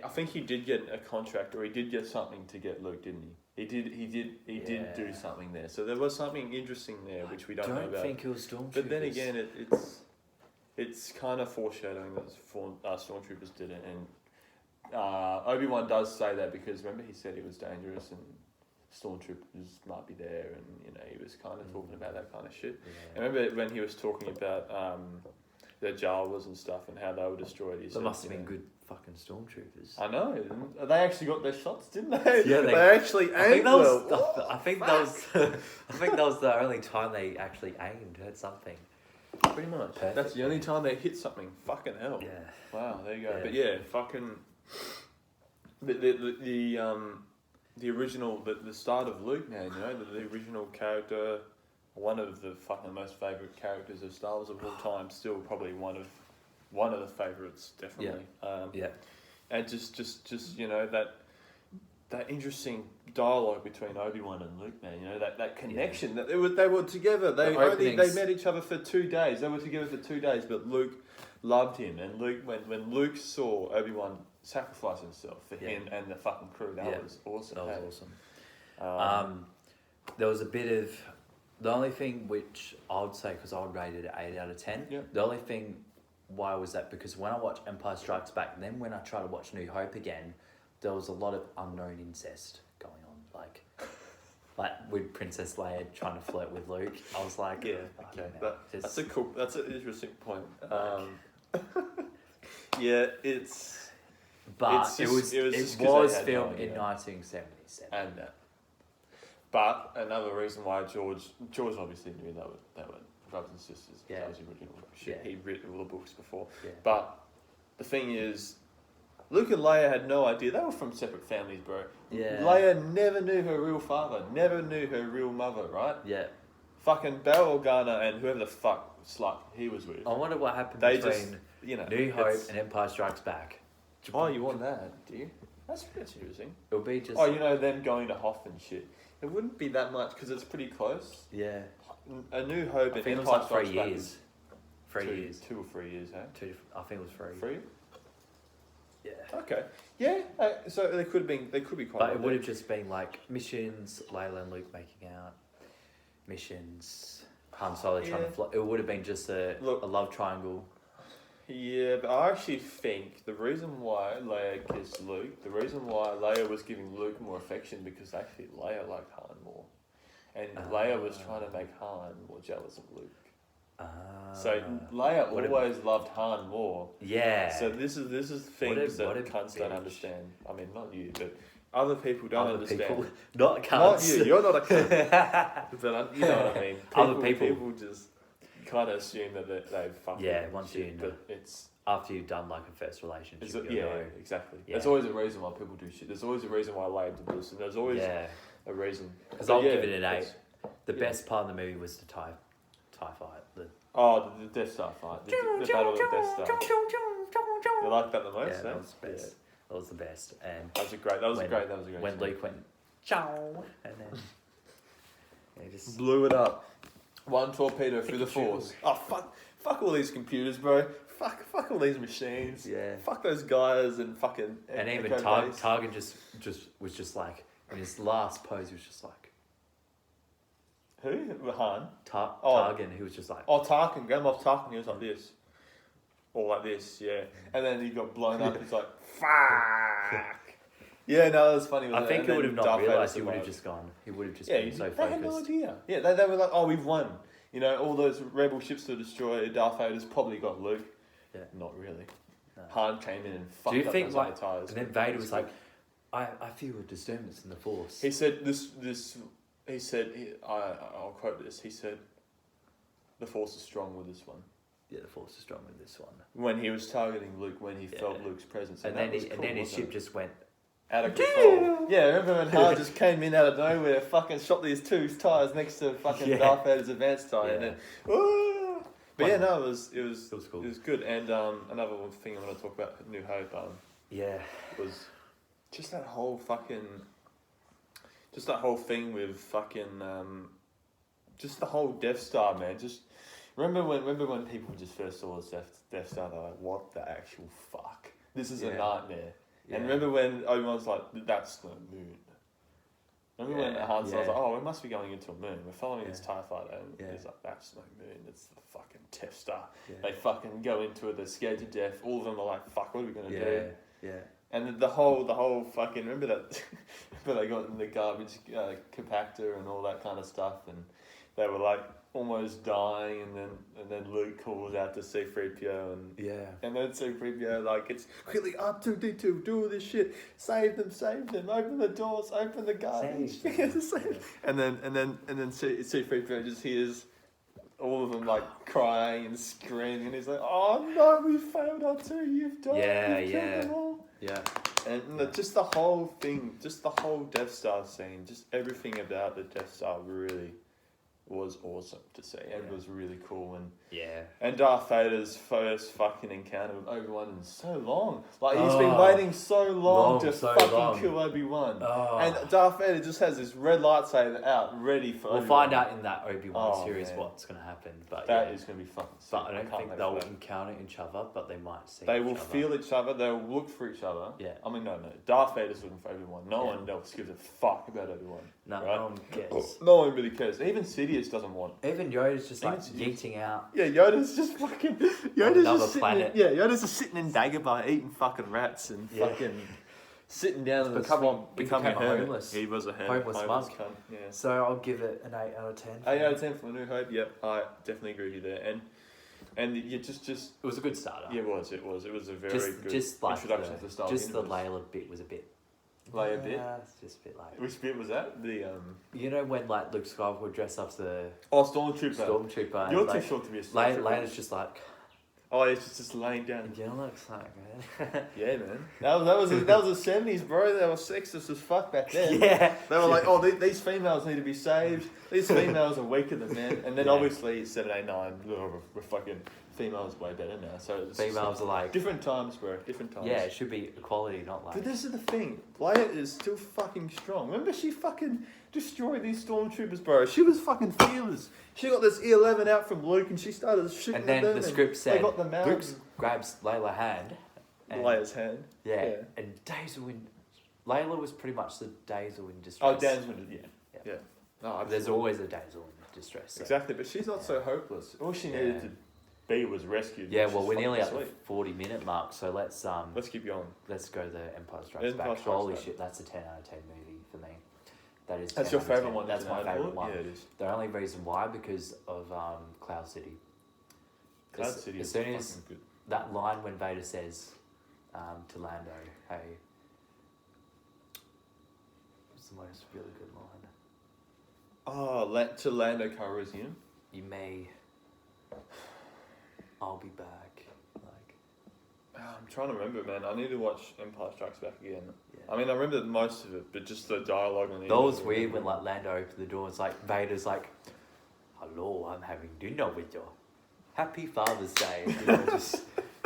I think he did get a contract, or he did get something to get Luke, didn't he? He did do something there. So there was something interesing there, which we don't know about. I don't think it was stormtroopers. But then again, it's kind of foreshadowing that stormtroopers did it, and Obi-Wan does say that because remember he said it was dangerous and stormtroopers might be there, and he was kind of talking about that kind of shit. Yeah. I remember when he was talking about the Jawas and stuff and how they were destroyed. They must have been good fucking stormtroopers. I know. They actually got their shots, didn't they? Yeah, they actually aimed well. I think that was the only time they actually aimed at something. Pretty much. Perfect. That's the only time they hit something. Fucking hell. Yeah. Wow. There you go. Yeah. But yeah, fucking the original the start of Luke, man. The original character, one of the fucking most favorite characters of Star Wars of all time. Still probably one of the favorites, definitely. Yeah. And just that interesting dialogue between Obi-Wan and Luke, man. That connection that they were together. They met each other for 2 days. They were together for 2 days, but Luke loved him, and Luke when Luke saw Obi-Wan sacrifice himself for him and the fucking crew, that was awesome. That was awesome. There was a bit of the only thing which I would say, because I would rate it at 8 out of 10. Yeah. The only thing why was that because when I watched Empire Strikes Back, and then when I tried to watch New Hope again, there was a lot of unknown incest going on, like with Princess Leia trying to flirt with Luke. I was like, that's an interesting point. Yeah, it's. But it was filmed in 1977. And but another reason why George obviously knew they were brothers and sisters. Yeah. That was the original shit. Yeah. He'd written all the books before. Yeah. But the thing is, Luke and Leia had no idea. They were from separate families, bro. Yeah. Leia never knew her real father, never knew her real mother, right? Yeah. Fucking Bail Organa and whoever the fuck slut he was with. I wonder what happened They between just, New Hope and Empire Strikes Back. Oh, you want that, do you? That's interesting. It'll be just... them going to Hoth and shit. It wouldn't be that much because it's pretty close. Yeah. A New Hope I and think it was Empire like Strikes 3 Back years. is 3 years. 2 or 3 years, huh? I think it was 3. 3? Yeah. Okay. Yeah. So they could be quite. But it would have just been like missions, Layla and Luke making out, missions, Han Solo trying to fly. It would have been just a love triangle. Yeah, but I actually think the reason why Leia kissed Luke, the reason why Leia was giving Luke more affection, because actually Leia liked Han more. And Leia was trying to make Han more jealous of Luke. So Leia always loved Han more. Yeah. So this is things that cunts don't understand. I mean, not you, but other people don't understand. People, not cunts. Not you. You're not a cunt. But you know what I mean. Other people just kind of assume that they fucking once shit, you know. but it's after you've done like a first relationship. Exactly. Yeah. There's always a reason why people do shit. There's always a reason why Leia did this, and there's always a reason. Because I'll give it an 8. The best part of the movie was the TIE fight. The Death Star fight. The Battle of the Death Star. You like that the most? Yeah, that was the best. That was the best. And that was a great. When Luke went, ciao, and then he just blew it up. One torpedo through the Force. Oh fuck all these computers, bro. Fuck all these machines. Yeah. Fuck those guys and fucking. And even Tarkin just was just like in his last pose, he was just like. Who? Han? Tarkin, he was just like. Oh, Tarkin, Grand Moff Tarkin, he was like this. Or like this, yeah. And then he got blown up, he's like, fuck! Yeah, no, that was funny. I think he would have not realised, he would have just gone. He would have just been so focused. They had no idea. Yeah, they were like, oh, we've won. You know, all those rebel ships to destroy, Darth Vader's probably got Luke. Yeah. Not really. No. Han came in and fucked up those tires. And then Vader was like, I feel a disturbance in the Force. He said he said, I'll quote this, he said, the Force is strong with this one. Yeah, the Force is strong with this one. When he was targeting Luke, when he felt Luke's presence. And then his ship just went... out of control. Yeah, remember when Han just came in out of nowhere, fucking shot these two tires next to fucking Darth Vader's advanced tire, and then... But yeah, no, it was cool. It was good. And another thing I want to talk about, New Hope, was just that whole fucking... Just that whole thing with fucking, just the whole Death Star, man. Just remember when people just first saw the Death Star, they're like, "What the actual fuck? This is a nightmare." Yeah. And remember when Obi-Wan's like, "That's no moon." Remember when Han Solo's like, "Oh, we must be going into a moon. We're following this TIE fighter," and he's like, "That's no moon. It's the fucking Death Star." Yeah. They fucking go into it. They're scared to death. All of them are like, "Fuck, what are we gonna do?" Yeah. And the whole fucking, remember that, remember they got in the garbage compactor and all that kind of stuff, and they were like almost dying, and then Luke calls out to C-3PO, and then C-3PO like, it's quickly R2-D2, do all this shit, save them, open the doors, open the garbage, and then C-3PO just hears all of them like crying and screaming, and he's like, "Oh no, we failed R2, you've done it, you've killed them all." Yeah. And just the whole thing, just the whole Death Star scene, just everything about the Death Star really was awesome to see. It was really cool, and Darth Vader's first fucking encounter with Obi-Wan in so long. Like, he's been waiting so long to kill Obi-Wan. And Darth Vader just has this red lightsaber out, ready for Obi-Wan. We'll find out in that Obi-Wan series what's going to happen. But that is going to be fucking sick. But I don't think they'll encounter each other, but they might see They will feel each other, they'll look for each other. Yeah. I mean, no. Darth Vader's looking for Obi-Wan. No one else gives a fuck about Obi-Wan. No, right? No one cares. No one really cares. Even Sidious doesn't want. Even Yoda's just like yeeting out. Yeah, Yoda's just fucking... Yoda's just sitting Yoda's just sitting in Dagobah eating fucking rats and fucking sitting down in the swamp, becoming homeless. He was a homeless monk. Yeah. So I'll give it an 8 out of 10. 8 out of 10 for New Hope. Yep, I definitely agree with you there. And you just it was a good starter. Yeah, it was a very good introduction to the Star Wars. Just the Layla bit was a bit. Leia bit? It's just a bit like... Which bit was that? You know when like Luke Skywalker would dress up the... Stormtrooper. You're too short to be a stormtrooper. Leia's just like... Oh, it's just laying down. Yeah, looks like, man. Yeah, man. That was the 70s, bro. They were sexist as fuck back then. Yeah. They were like, oh, these females need to be saved. These females are weaker than men. And then obviously 7, 8, 9, we're fucking... Females way better now. So females are like... Different times, bro. Different times. Yeah, it should be equality, not like... But this is the thing. Leia is still fucking strong. Remember, she fucking destroyed these stormtroopers, bro. She was fucking fearless. She got this E11 out from Luke and she started shooting them. And then the script said... They got them out. Luke grabs Layla's hand. Leia's hand. Yeah. And Days of Wind... Layla was pretty much the Days of Wind distress. Oh, Days of Wind, yeah. No, there's always a Days of Wind distress. So. Exactly, but she's not so hopeless. All she needed to... B was rescued. Yeah, which well, is we're nearly fucking at the sweet. 40-minute mark, so let's keep going. let's go to the Empire Strikes Empire Back. Strikes Holy Back. shit, that's a 10 out of 10 movie for me. That is. That's 10 your out of favourite 10. one. That's isn't my it, favourite Airport? one. Yeah, it is. The only reason why, because of Cloud City. Cloud City as is soon fucking as good. that line when Vader says to Lando, "Hey," it's the most really good line. Oh, to Lando Calrissian. You may. I'll be back. Like. I'm trying to remember, man. I need to watch Empire Strikes Back again. Yeah. I mean, I remember most of it, but just the dialogue and the. That was weird when like Lando opened the door. It's like Vader's like, "Hello, I'm having dinner with you. Happy Father's Day." You know, just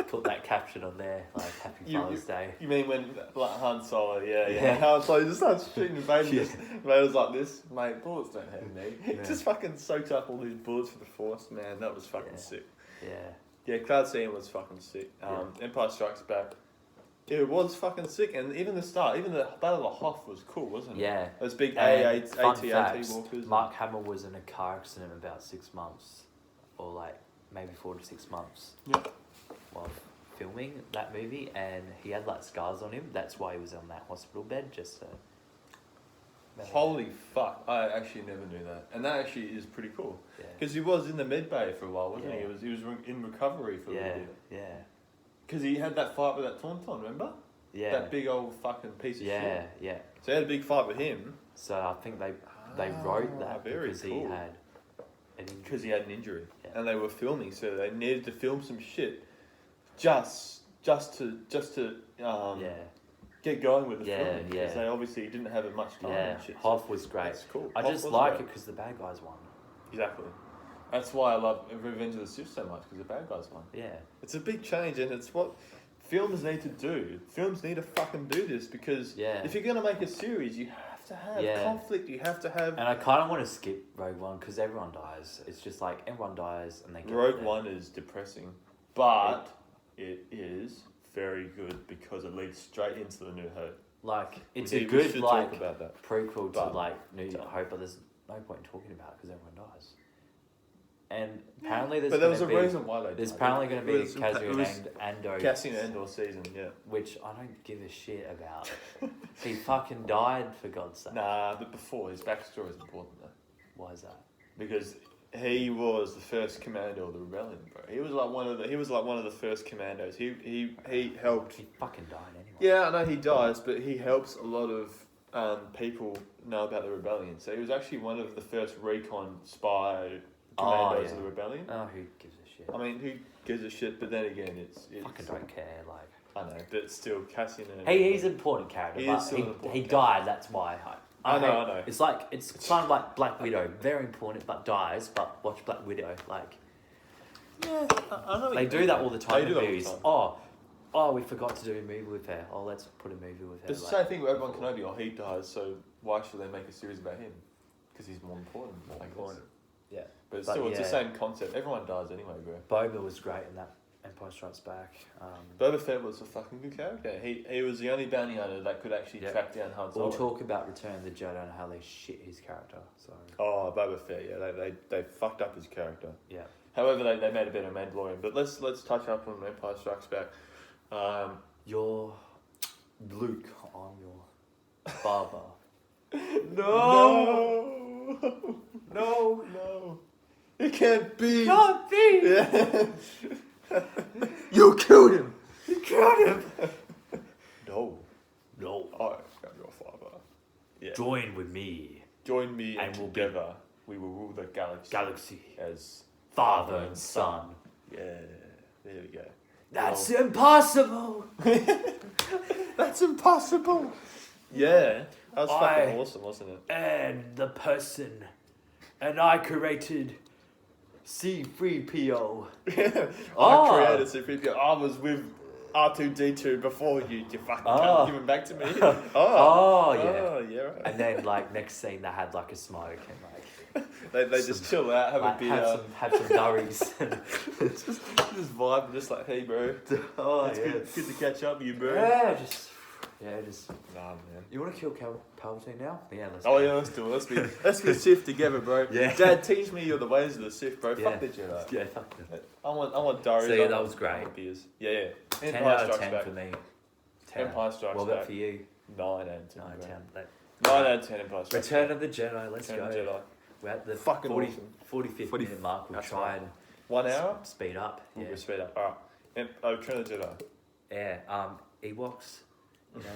put that caption on there, like "Happy Father's Day." You mean when like Han Solo? Yeah. Yeah. Han Solo just starts shooting Vader. Yeah. Vader's like this, mate. Bullets don't hurt me. He Yeah. just fucking soaks up all these bullets for the Force, man. That was fucking sick. Yeah. Yeah, Cloud City was fucking sick. Empire Strikes Back. It was fucking sick, and even the start, even the Battle of Hoth was cool, wasn't it? Yeah. Those big And fun AT-AT facts, walkers. Mark Hamill was in a car accident about 6 months, or like maybe 4 to 6 months. Yeah. While filming that movie, and he had like scars on him. That's why he was on that hospital bed, just to. Holy fuck! I actually never knew that, and that actually is pretty cool. Yeah. Because he was in the med bay for a while, wasn't Yeah. he? He was in recovery for a little bit. Yeah. Because he had that fight with that Tauntaun, remember? Yeah. That big old fucking piece of shit. Yeah. So he had a big fight with him. So I think they wrote that very because he cool. had an injury. Because he had an injury, Yeah. and they were filming, so they needed to film some shit, just to get going with the Yeah, film. Because yeah. they obviously didn't have much time Yeah, and shit. Hoth was great. That's cool. I Hoth just was like great. it because the bad guys won. Exactly. That's why I love Revenge of the Sith so much, because the bad guys won. Yeah. It's a big change, and it's what films need to do. Films need to fucking do this, because if you're going to make a series, you have to have conflict, you have to have... And I kind of want to skip Rogue One because everyone dies. It's just like everyone dies and they get Rogue One is depressing, but it is very good because it leads straight into the New Hope. Like, it's We a good should like talk about that. prequel to But- like New Hope, but there's no point in talking about it because everyone dies. And apparently there's But there was a gonna be- reason why they There's died. apparently going to be It a was- Cassian it was Andor, Cassian Andor season, yeah. which I don't give a shit about. He fucking died, for God's sake. Nah, but before, his backstory is important though. Why is that? Because he was the first commander of the rebellion, bro. He was like one of the first commandos. He helped. He fucking died anyway. Yeah, I know he dies, but he helps a lot of people know about the rebellion. So he was actually one of the first recon spy commandos of the rebellion. Oh, who gives a shit? I mean, who gives a shit? But then again, it's fucking don't care. Like, I know, but still, Cassian. he's an important character. He but is still an important he character. died. That's why. I know. It's like it's kind of like Black Widow, very important, but dies. But watch Black Widow, like Yeah, I know. they do that all the time They in do that all the movies. time. Oh, we forgot to do a movie with her. Oh, let's put a movie with her. It's the like, same thing with Obi-Wan Kenobi. Oh, he dies, so why should they make a series about him? Because he's more important. I guess. Yeah, But it's still, it's the same concept. Everyone dies anyway, bro. Boba was great in that Empire Strikes Back. Boba Fett was a fucking good character. He was the only bounty hunter that could actually track down Han Solo. We'll talk about Return of the Jedi and how they shit his character. So Oh, Boba Fett, yeah, they fucked up his character. yeah, However, they made a better Mandalorian. But let's touch up on Empire Strikes Back. you're Luke, I'm your father. No, No, it can't be. can't be. Yeah. You killed him. You killed him. No, No, I am your father. Yeah. join with me, Join me And and we'll be- together we will rule the galaxy as as father and son. yeah. There we go. That's impossible. That's impossible. Yeah, that was fucking I- awesome, wasn't it? And the person, and I created C-3PO. I created C-3PO. I was with R2-D2 before you fucking Oh. give him back to me. Oh, yeah. Oh, yeah, right. And then, like, next scene, they had, like, a smoke and, like, They just chill out, have like a beer, have some durries. just vibe, just like, hey, bro. Oh, It's good to catch up with you, bro. Yeah, just, Yeah, just... Nah, man. You want to kill Palpatine now? Yeah, let's Oh go. yeah, let's do it. Let's be Sith together, bro. Yeah. Dad, teach me the ways of the Sith, bro. Yeah. Fuck the Jedi. Yeah, fuck them. I want Darius. So yeah, that was great. I want beers. Yeah. 10 Empire out of Strikes 10 Back. for me. 10. Empire Strikes What about Back. for you? 9 out of 10. 9 out of 10. 9 out of 10 Empire Strikes Return Back. of the Jedi, let's Return go. of the Jedi. We're at the Fucking 45th minute mark. We'll That's try right. and 1 hour? speed up. We'll Yeah. go speed up. Alright. Return of the Jedi. Yeah, Ewoks, you know.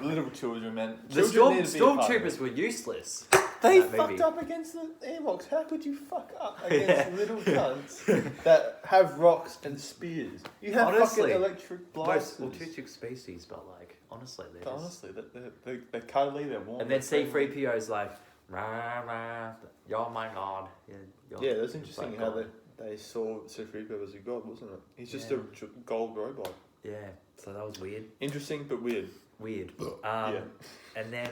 Little children, man. The Children need to be a part of stormtroopers it. were useless. They That fucked movie. up against the Ewoks. How could you fuck up against little cunts that have rocks and spears? You have Honestly, fucking electric Most blasters. autistic species, but like, honestly, they're But just... honestly, they're cuddly, they're warm. And then they're friendly. C-3PO's like, rah, rah, you're my god. Yeah, that's interesting like how God. they saw C-3PO as a god, wasn't it? He's just Yeah. a gold robot. Yeah, so that was weird. Interesting, but weird. Weird. Yeah. And then,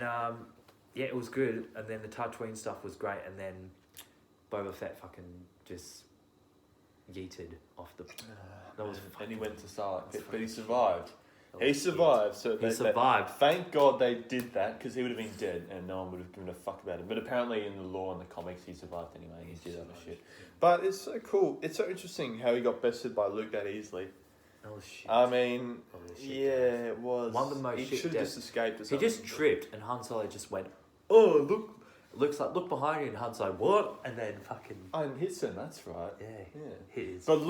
yeah, it was good. And then the Tatooine stuff was great. And then Boba Fett fucking just yeeted off the... That was And he went to Sarlacc, That's but he fucking survived. that He was survived, so He survived. thank God they did that, because he would have been dead and no one would have given a fuck about him. But apparently in the lore and the comics, he survived anyway. He did other shit. But it's so cool. It's so interesting how he got bested by Luke that easily. That was shit. I mean, That was shit. yeah, it was. One of the most he shit should have deaths. just escaped or He something. just tripped and Han Solo just went, oh, look. Looks like, look behind you. And Han's like, what? And then fucking... Oh, and hits him, that's right. Yeah. Yeah. Hit his... But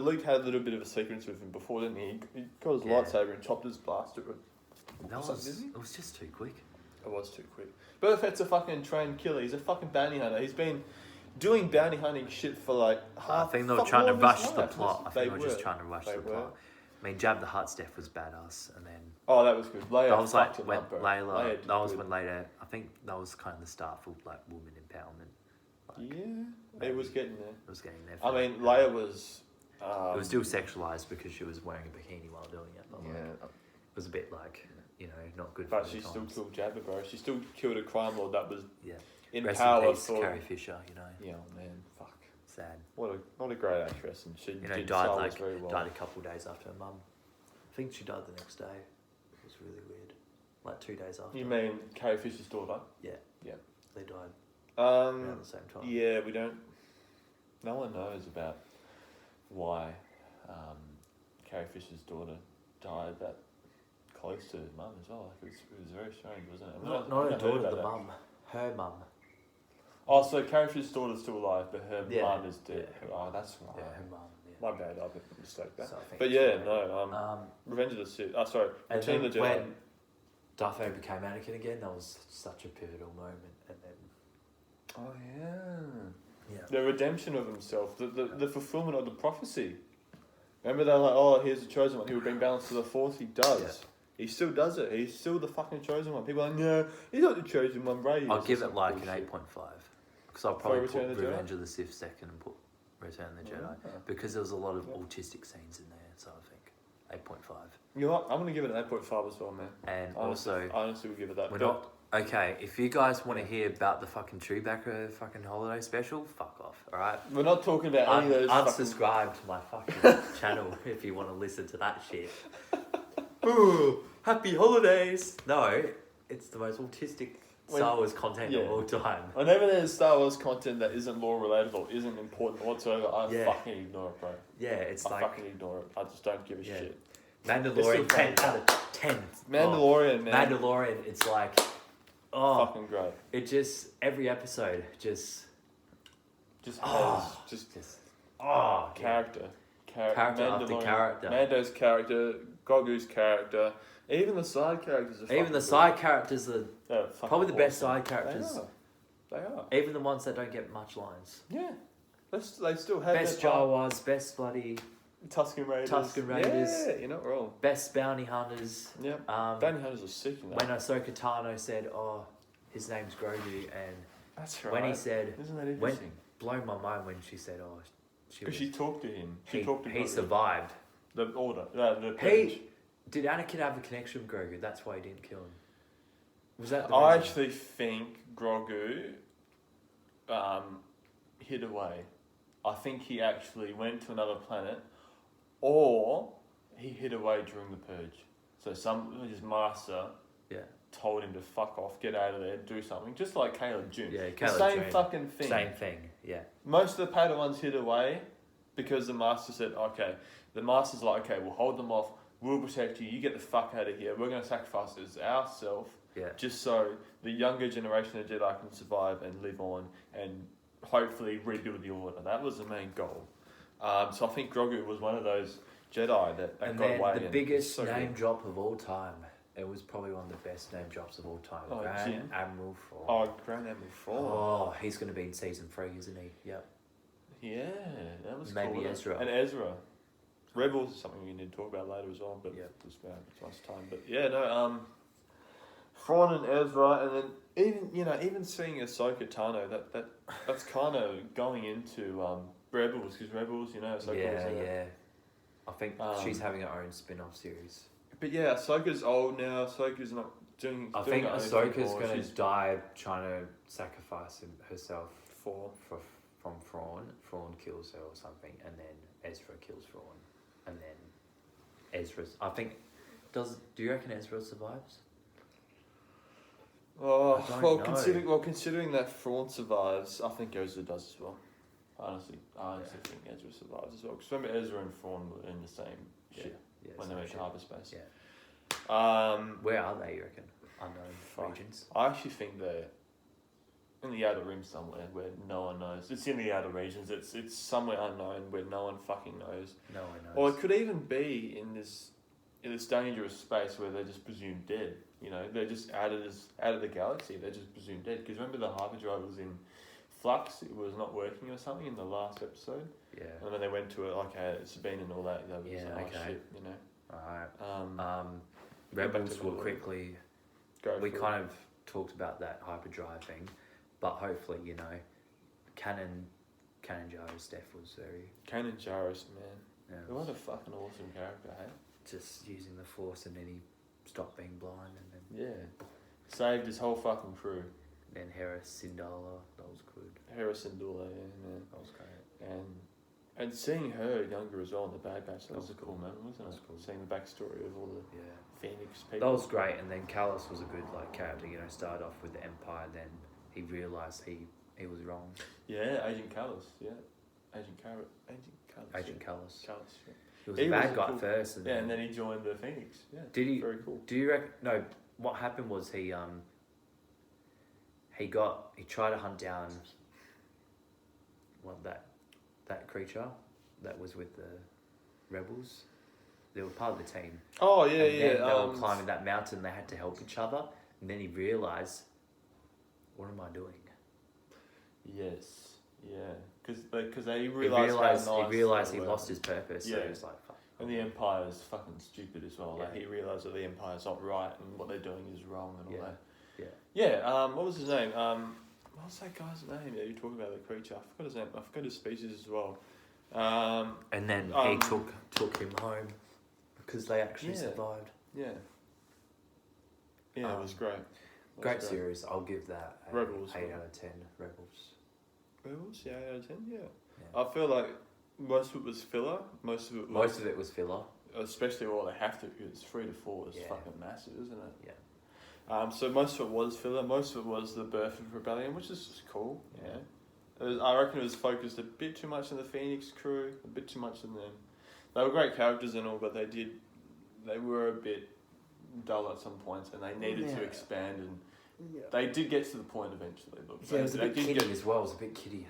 Luke had a little bit of a sequence with him before, didn't he? He got his Yeah. lightsaber and chopped his blaster. That Something, was... didn't he? It was just too quick. It was too quick. Boba Fett's a fucking trained killer. He's a fucking bounty hunter. He's been doing bounty hunting shit for like half. I think they were fuck trying to more of his rush the life. plot. I They think they were just were. trying to rush They the were. plot. I mean, Jab the Hutt's death was badass, and then Oh, that was good. Leia that was fucked like him when up, bro. Layla. did That was good. when later. I think that was kind of the start for like woman empowerment. Like, Yeah, it was getting there. it was getting there. I for mean, that. Leia was. It was still sexualized because she was wearing a bikini while doing it. But like, Yeah, it was a bit like, you know, not good. but for she the still times. killed Jabba, bro. She still killed a crime lord that was Yeah. in Rest power in peace, for. Carrie Fisher. You know, Yeah, man, fuck. sad. What a great actress, and she You know, did died Star Wars like very well. died a couple of days after her mum. I think she died the next day. It was really weird. Like 2 days after. You mean Carrie Fisher's daughter? Yeah. Yeah. They died around Um, the same time. yeah, we don't. No one knows about why Carrie Fisher's daughter died that close to her mum as well. Like it was very strange, wasn't it? Not We her don't daughter, know the about mum. Her mum. that. Oh, so Carrie Fisher's daughter's still alive, but her Yeah. mum is dead. Yeah. Oh, that's right. Yeah, her mum. Yeah. My bad, I made a mistake there. So I think But it's yeah, right. no. Revenge of the Sith. Oh, sorry. And Return then of the Jedi. when Darth Vader became Anakin again, that was such a pivotal moment. And then, Oh yeah. yeah. The redemption of himself, the fulfillment of the prophecy. Remember they're like, oh, here's the chosen one. He would bring balance to the Force. He does. Yeah. He still does it. He's still the fucking chosen one. People are like, no, he's not the chosen one, Ray. I'll is," give or it some like bullshit. an 8.5. Because I'll probably put Return of the Jedi? Revenge of the Sith second and put Return of the Jedi. Ah. Because there was a lot of autistic scenes in there, so I think 8.5. You know what? I'm gonna give it an 8.5 as well, man. And Honestly, also, honestly, we'll give it that. we're But- not... Okay, if you guys want to hear about the fucking Chewbacca fucking holiday special, fuck off, alright? We're not talking about any of those. Unsubscribe to my fucking channel if you want to listen to that shit. Ooh, happy holidays! No, it's the most autistic Star Wars content of all time. Whenever there's Star Wars content that isn't lore related or isn't important whatsoever, I Yeah. fucking ignore it, bro. Yeah, it's I like fucking ignore it. I just don't give a Yeah. shit. Mandalorian, It's 10 still out of 10. Mandalorian, man. Mandalorian, it's like, oh, Fucking great. it just, every episode, just, Just Ah. has just oh, character. Character after Mandalorian- character. Mando's character, Grogu's character, even the side characters are Even fucking the good. side characters are They're fucking probably the best awesome. side characters. They are. Even the ones that don't get much lines. Yeah. They still have Best their part. Jawas, best bloody, Tusken Raiders. Tusken Raiders. Yeah, you're not wrong. best bounty hunters. Yep. Um, Bounty Hunters are sick in that. when Ahsoka Tano said, oh, his name's Grogu, and That's right. when he said, Isn't that interesting? blown my mind when she said, oh, Because she talked to him. She he, talked to he Grogu. survived. The order. The purge. Did Anakin have a connection with Grogu? That's why he didn't kill him. Was that the I reason? actually think Grogu hid away. I think he actually went to another planet, or he hid away during the purge. So his master told him to fuck off, get out of there, do something, just like Caleb June. Yeah, the Caleb same June. fucking thing. Same thing, yeah. Most of the Padawans hid away because the master said, okay, the master's like, okay, we'll hold them off, we'll protect you, you get the fuck out of here, we're going to sacrifice ourselves just so the younger generation of Jedi can survive and live on and hopefully rebuild the Order. That was the main goal. So I think Grogu was one of those Jedi that and got away. The biggest name drop of all time. It was probably one of the best name drops of all time. Grand Admiral Thrawn. Oh, Grand Admiral Thrawn. Oh, he's going to be in season 3, isn't he? Yep. Yeah, that was maybe cool. Ezra. And Ezra. Rebels is something we need to talk about later as well, but it's about last time. But yeah, no, Thrawn and Ezra, and then even seeing Ahsoka Tano, that's kind of going into Rebels, because Rebels, Ahsoka was in it. I think she's having her own spin-off series. But yeah, Ahsoka's old now. Ahsoka's not doing. I think Ahsoka's going to die trying to sacrifice herself from Thrawn. Thrawn kills her or something, and then Ezra kills Thrawn, and then Ezra's. I think. Do you reckon Ezra survives? Oh considering that Thrawn survives, I think Ezra does as well. Honestly, I think Ezra survives as well. Because remember, Ezra and Thrawn were in the same ship when they went to hyperspace. Yeah. Where are they, you reckon? Unknown regions? I actually think they're in the outer rim somewhere where no one knows. It's in the outer regions. It's somewhere unknown where no one fucking knows. No one knows. Or it could even be in this dangerous space where they're just presumed dead. They're just out of the galaxy. They're just presumed dead. Because remember, the hyperdrive was in flux. It was not working or something in the last episode. Yeah. And then they went to it like Sabine and all that. That was shit. Alright. Rebels will quickly. Kind of talked about that hyperdrive thing, but hopefully Kanan Jarrus' death was very. Kanan Jarrus, man. Yeah, what a fucking awesome character, hey? Just using the Force, and then he stopped being blind, and then saved his whole fucking crew. Then Hera Syndulla, that was good. Hera Syndulla, man. That was great. And seeing her younger as well in the Bad Batch, that was a cool moment, wasn't it? Cool. Seeing the backstory of all the Phoenix people. That was great, and then Kallus was a good character. Started off with the Empire, then he realised he was wrong. Yeah, Agent Kallus. Yeah, Agent Kallus. Agent Kallus. Kallus. Yeah. He was a bad guy first, and then he joined the Phoenix. Yeah. Did he? Very cool. Do you reckon? No. What happened was he tried to hunt down that creature that was with the rebels. They were part of the team. Oh yeah, and then they were climbing that mountain. They had to help each other, and then he realized, "What am I doing?" Yes, yeah, because he realized he lost his purpose. So he was like, "Fuck." And the Empire's fucking stupid as well. Like he realized that the Empire's not right and what they're doing is wrong and all that. Yeah. Yeah. What was his name? What was that guy's name that you talking about, the creature? I forgot his name. I forgot his species as well. And then he took him home because they actually survived. Yeah. Yeah, it was great. Great series. I'll give that Rebels, 8 out of 10. Rebels. Rebels, yeah, 8 out of 10. Yeah. I feel like most of it was filler. Most of it was filler. Especially all they have to, because 3 to 4 is fucking massive, isn't it? Yeah. So most of it was filler. Most of it was the birth of rebellion, which is just cool. Yeah. I reckon it was focused a bit too much on the Phoenix crew, a bit too much on them. They were great characters and all, but they were a bit dull at some points, and they needed to expand. And they did get to the point eventually. Look, it was a bit kiddie as well. It was a bit kiddie.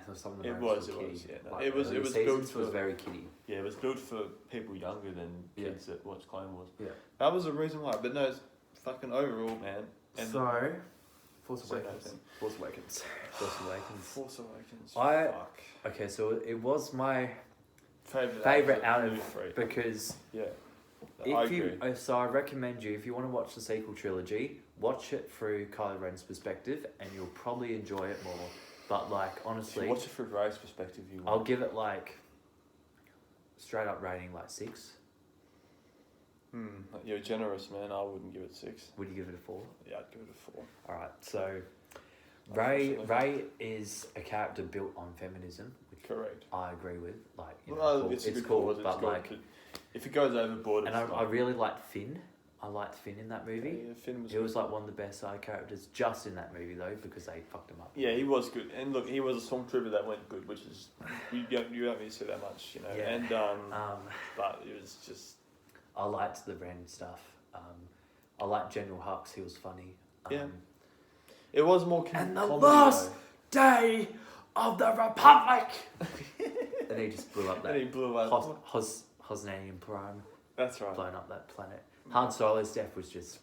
It was. It was built for very kiddie. Yeah, it was built for people younger than kids that watched Clone Wars. Yeah. That was the reason why. But no, it's fucking overall, man. And so, Force Awakens. Okay, so it was my favorite out of because I recommend you, if you want to watch the sequel trilogy, watch it through Kylo Ren's perspective, and you'll probably enjoy it more. But honestly, watch it through Rey's perspective. I'll give it straight up rating 6. You're generous, man. I wouldn't give it 6. Would you give it a 4? Yeah, I'd give it a 4. Alright, so Ray is a character built on feminism, which Correct. I agree with. Like, you know, Well, cool. it's a good cool, cause. It's but good. like, if it goes overboard, and I really liked Finn. I liked Finn in that movie. Yeah, Finn was. He was like one of the best side characters just in that movie though, because they fucked him up. Yeah, he was good, and look, he was a stormtrooper that went good, which is you don't really see that much, you know. Yeah. And but it was just. I liked the Ren stuff. I liked General Hux. He was funny. Yeah. It was more. And the comedy, last though. day of the Republic. And he just blew up that. And he blew up. Hosnian Prime. That's right. Blown up that planet. Han Solo's death was just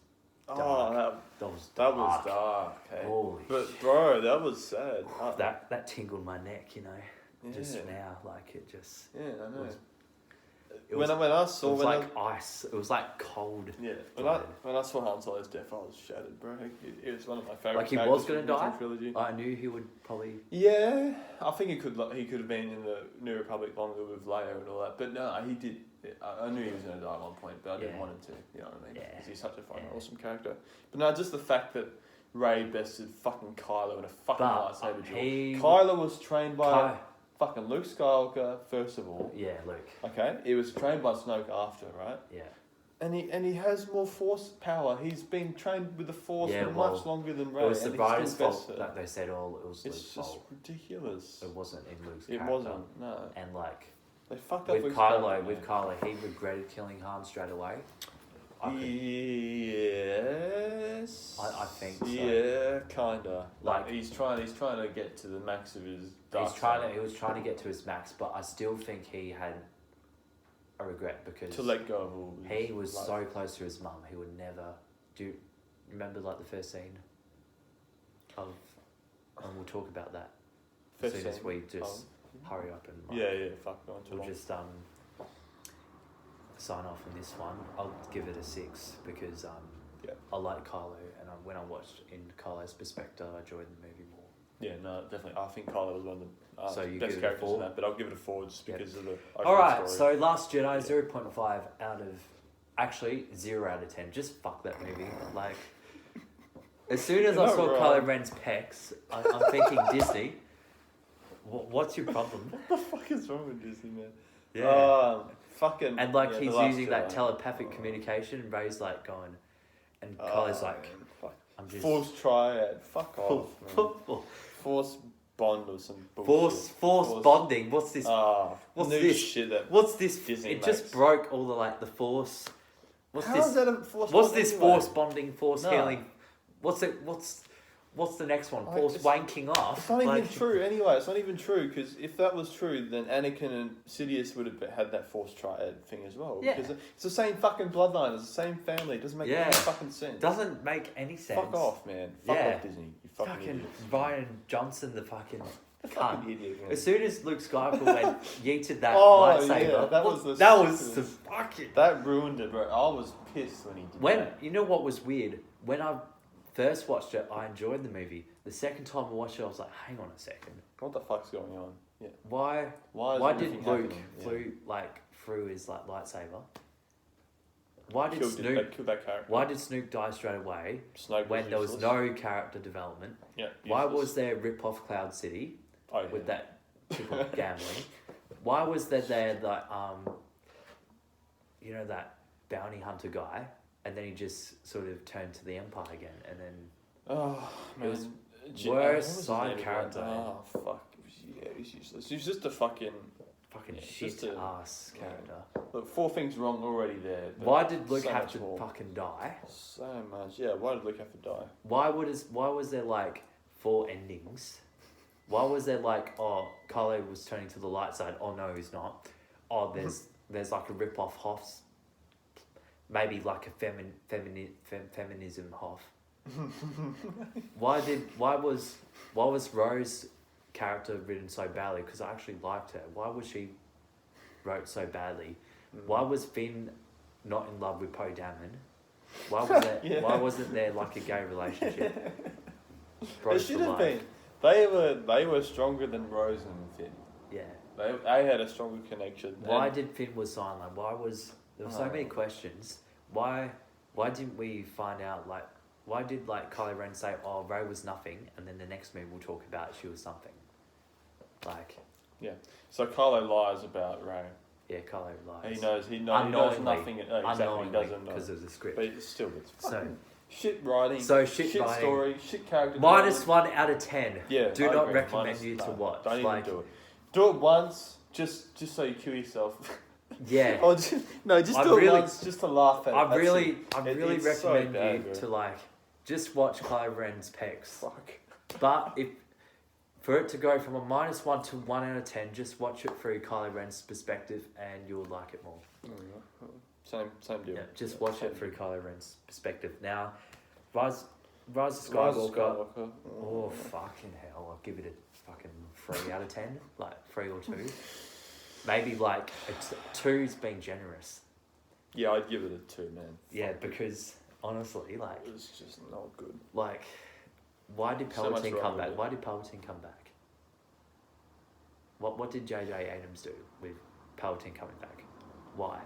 dark. Oh, that was dark. Hey. Holy but bro, that was sad. that tingled my neck, you know. Yeah. Just now, like it just. Yeah, I know. When I saw, it was like ice. It was like cold. Yeah, when I saw Han Solo's death, I was shattered, bro. It was one of my favorite. Like he was gonna characters die. in the trilogy. I knew he would probably. Yeah, I think he could have been in the New Republic longer with Leia and all that, but no, he did. I knew he was gonna die at one point, but I didn't want him to. You know what I mean? Yeah. Because he's such a fucking awesome character. But no, just the fact that Rey bested fucking Kylo in a fucking lightsaber duel. Kylo was trained by fucking Luke Skywalker first of all. Yeah, Luke. Okay, he was trained by Snoke after, right? Yeah. And he has more force power. He's been trained with the force for much longer than Rey. It was the writer's fault that they said, "Oh, it was Luke's fault." It's just ridiculous. It wasn't in Luke's character. It wasn't. No. And like they fucked up with Kylo, he regretted killing Han straight away. Yes. I think so. Yeah, kinda. Like he's trying to get to the max of his. He was trying to get to his max, but I still think he had a regret because to let go of all. He was so close to his mum. He would never do. Remember, like the first scene of, and we'll talk about that as soon as we just hurry up and fuck on too long. We'll just sign off on this one. I'll give it a 6 because I like Kylo, and when I watched in Kylo's perspective, I enjoyed the movie more. Yeah, no, definitely. I think Kylo was one of the so you best characters in that, but I'll give it a 4 just because of the. Alright, so Last Jedi 0.5 out of. Actually, 0 out of 10. Just fuck that movie. Like, as soon as I saw Kylo Ren's pecs, I'm thinking Disney. What's your problem? What the fuck is wrong with Disney, man? Yeah. Fucking. And like he's using that telepathic communication, and Rey's like going, and Kylo's like, man, I'm just Force triad. Fuck off, man. Force bond or some bullshit. Force bonding. What's this? What's new this? Shit that what's this? Disney it makes. Just broke all the Force. How is that a Force? What's this anyway? Force bonding? Force healing? What's it? What's the next one? Force wanking off. It's not even true anyway. It's not even true because if that was true, then Anakin and Sidious would have had that Force triad thing as well. Yeah. Because it's the same fucking bloodline. It's the same family. It doesn't make any fucking sense. Doesn't make any sense. Fuck off, man. Fuck off, Disney. You fucking idiot. Ryan Johnson, the fucking fucking idiot, man. As soon as Luke Skywalker went yeeted that lightsaber, yeah, that was the fucking. That ruined it, bro. I was pissed when he did that. You know what was weird? When I first watched it, I enjoyed the movie. The second time I watched it, I was like, hang on a second. What the fuck's going on? Yeah. Why did Luke through his lightsaber? Why did Snoke kill that character? Why did Snoke die straight away? Snoke when there was no character development. Yeah. Why was there rip-off Cloud City with that triple gambling? Why was there that that bounty hunter guy, and then he just sort of turned to the Empire again, and then man, it was worst side character. Oh fuck! Yeah, he's useless. He's just a fucking shit ass character. Look, 4 things wrong already there. Why did Luke have to fucking die? So much. Yeah, why did Luke have to die? Why was there 4 endings? Why was there Kylo was turning to the light side? Oh no, he's not. Oh, there's a rip off Hoth's, maybe a feminism Hoth. Why was Rose's character written so badly? Because I actually liked her. Why was she wrote so badly? Why was Finn not in love with Poe Dameron? Why was there? Why wasn't there a gay relationship? It should have been. They were stronger than Rose and Finn. Yeah. They had a stronger connection. Why did Finn was silent? There were so many questions. Why didn't we find out Why did like Kylo Ren say, "Oh, Rey was nothing," and then the next movie we'll talk about she was something? Like. Yeah. So Kylo lies about Rey. Yeah, Kylo lies. He knows nothing. Exactly, he doesn't know. Because of the script. But it's still, it's so shit writing. So shit writing. Story. Shit character. -1 out of 10. Yeah. Do I not agree. recommend you to watch. Don't like, even do it. Do it once, just so you kill yourself. Yeah. Or just, no, just do it once, just to laugh at. I really it's recommend so bad, you bro. to like just watch Kylo Ren's pecs. Fuck. But if for it to go from a -1 to 1 out of 10, just watch it through Kylo Ren's perspective, and you'll like it more. Same deal. Yeah, just watch it through Kylo Ren's perspective. Now, Rise of Skywalker. Oh fucking hell! I'll give it a fucking 3 out of 10, like 3 or 2. Maybe like a 2's being generous. Yeah, I'd give it a 2, man. Yeah, because honestly, like it was just not good. Like, why did So much Palpatine wrong come with back? it. Why did Palpatine come back? What did J.J. Abrams do with Palpatine coming back? Why?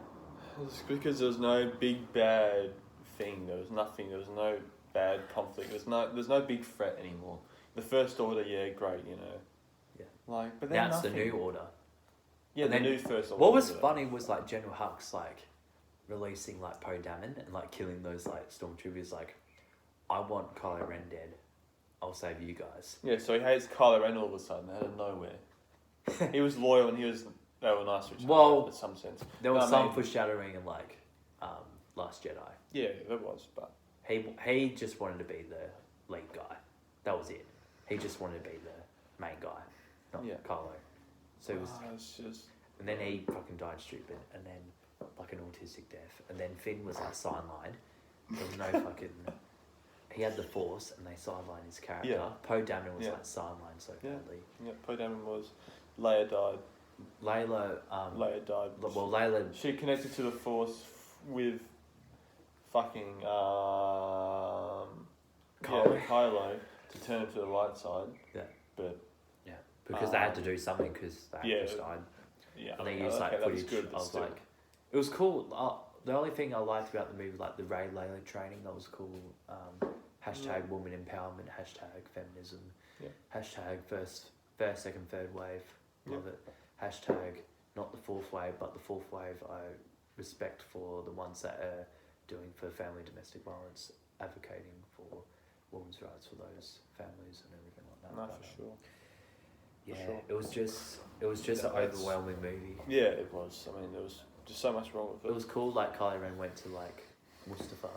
It's because there was no big bad thing. There was nothing. There was no bad conflict. There's no big threat anymore. The First Order, yeah, great, you know. Yeah. Like, but then Now it's nothing. the New Order. Yeah, And the then new First Order. What was funny was like General Hux like releasing like Poe Dameron and like killing those like stormtroopers. Like, I want Kylo Ren dead. I'll save you guys. Yeah, so he hates Kylo Ren all of a sudden out of nowhere. He was loyal and they were nice to each other Well, in some sense. There was some foreshadowing in like Last Jedi. Yeah, there was, but He just wanted to be the lead guy. That was it. He just wanted to be the main guy, not Kylo. So it was. It's just. And then he fucking died stupid, and then like an autistic death, and then Finn was like sidelined. There was no fucking. He had the Force, and they sidelined his character. Yeah. Poe Dameron was like sidelined so badly. Yeah, Poe Dameron was. Leia died. Layla. Leia died. Well, Layla. She connected to the Force with fucking Kylo to turn him to the light side. Yeah. But Because they had to do something because the actress died. Yeah. And they used like footage of like. It was cool. The only thing I liked about the movie was like the Rey Layla training. That was cool. Hashtag woman empowerment. Hashtag feminism. Yeah. Hashtag first, second, third wave. Love it. Hashtag not the fourth wave, but the fourth wave. I respect for the ones that are doing for family domestic violence, advocating for women's rights for those families and everything like that. No, But, for sure. Yeah, sure. it was just an overwhelming movie. Yeah, it was. I mean, there was just so much wrong with it. It was cool. Like Kylo Ren went to like Mustafar,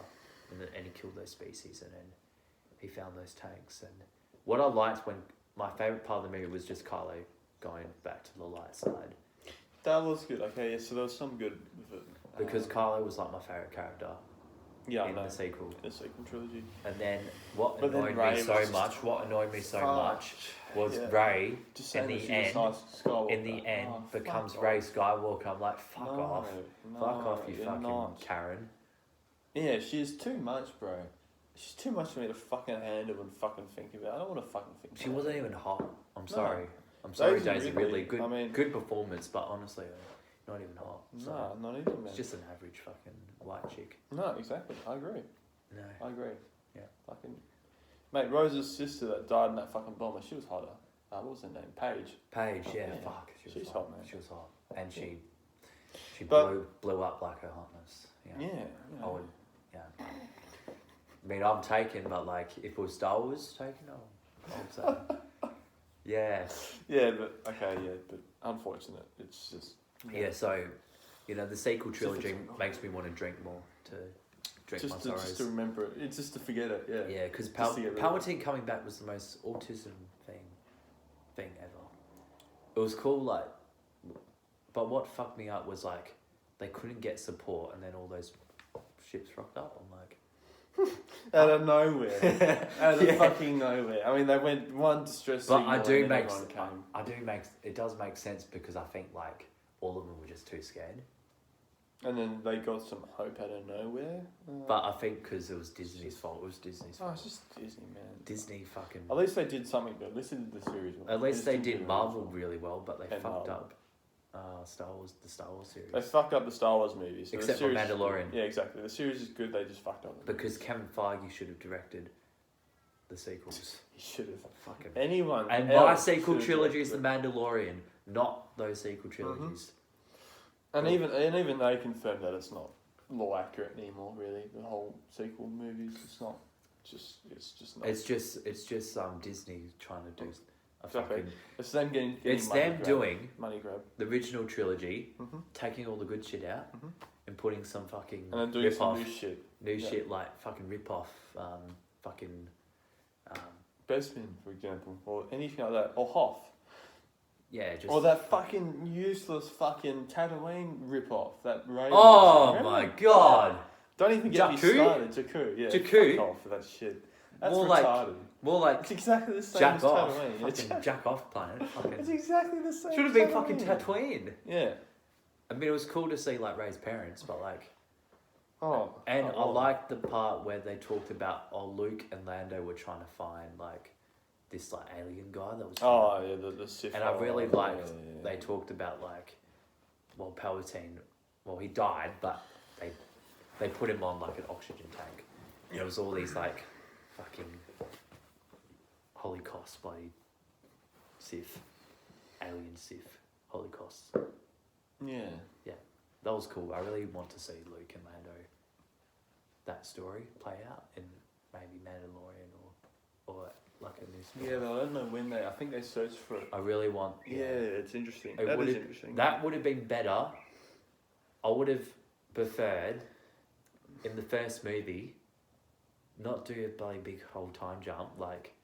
and he killed those species, and then he found those tanks. And what I liked when my favorite part of the movie was just Kylo going back to the light side. That was good. Okay, yeah. So there was some good with it. Because Kylo was like my favorite character. Yeah, in the sequel. The sequel trilogy. And then what But then annoyed Rey me was so just much, was Yeah. Rey Just in the end. In the end, becomes Rey Skywalker. I'm like, fuck off, fuck off, you fucking Karen. Yeah, she's too much, bro. She's too much for me to fucking handle and fucking think about. I don't want to fucking think. She about wasn't it. even hot. I'm No. sorry. I'm sorry, Daisy Daisy Ridley. Ridley. Good, I mean- good performance, but honestly, not even hot. So No, not even, man. it's just an average fucking white chick. No, exactly. I agree. No. I agree. Yeah. Fucking. Mate, Rose's sister that died in that fucking bomber, she was hotter. What was her name? Paige. Paige, yeah, Yeah. fuck. She's hot, man. She was hot, and she But- blew up like her hotness. Yeah. Yeah. You know. I would, yeah. I mean, I'm taken, but like, if it was Star Wars taken, I would say. Yeah. Yeah, but okay, yeah, but unfortunate. It's just. Yeah. So, the sequel trilogy different. makes me want to drink more to drink my Just sorrows. to remember it. It's just to forget it. Yeah. Yeah, because Just to get rid of it. Palpatine coming back was the most autism thing ever. It was cool, like, but what fucked me up was like they couldn't get support, and then all those ships rocked up. I'm like, out of nowhere, out of fucking nowhere. I mean, they went one distress but signal. I do make it does make sense because I think like all of them were just too scared. And then they got some hope out of nowhere. But I think because it was Disney's fault. It was Disney's fault. It's just Disney, man. Disney fucking. At least they did something good. At least they did the series well. At least they did Marvel really well, but they And fucked Marvel. up the Star Wars series. They fucked up the Star Wars movies. So Except for Mandalorian. Yeah, exactly. The series is good. They just fucked up. Because Kevin Feige should have directed the sequels. He should have. Fucking. Anyone. And else my sequel should have trilogy is the directed. Mandalorian, not those sequel trilogies. And even they confirmed that it's not law accurate anymore. Really, the whole sequel movies. It's not. It's just not. It's just Disney trying to do a Exactly. fucking. It's them getting It's money them grab. doing Money grab. the original trilogy, Mm-hmm. taking all the good shit out, Mhm. and putting some fucking And then doing rip some off, new shit. new Yeah. shit like fucking rip off, fucking. Bespin, for example, or anything like that, or Hoth, Yeah, just. or that fucking useless fucking Tatooine rip-off. That Raven. Oh Remember? my god! Don't even get me Jakku? started. Jakku, yeah. Jakku? Fuck off with that shit. That's More retarded. More like It's exactly the same jack as off, Tatooine. fucking jack off planet. It's Fucking. exactly the same. Should have as been fucking Tatooine. Yeah. I mean, it was cool to see like Rey's parents, but like. Oh. And oh, I liked the part where they talked about Luke and Lando were trying to find like this like alien guy that was. Oh yeah, the Sith. And I really liked yeah. they talked about like, well, Palpatine, well he died, but they put him on like an oxygen tank. And it was all these like, fucking, Holocaust bloody, Sith, alien Sith, Holocaust. Yeah. That was cool. I really want to see Luke and Lando, that story play out in maybe Mandalorian or like a new story. Yeah, but I don't know when they. I think they searched for it. I really want. Yeah, it's interesting. It That is would've- interesting. That would have been better. I would have preferred in the first movie, not do a bloody big whole time jump. Like,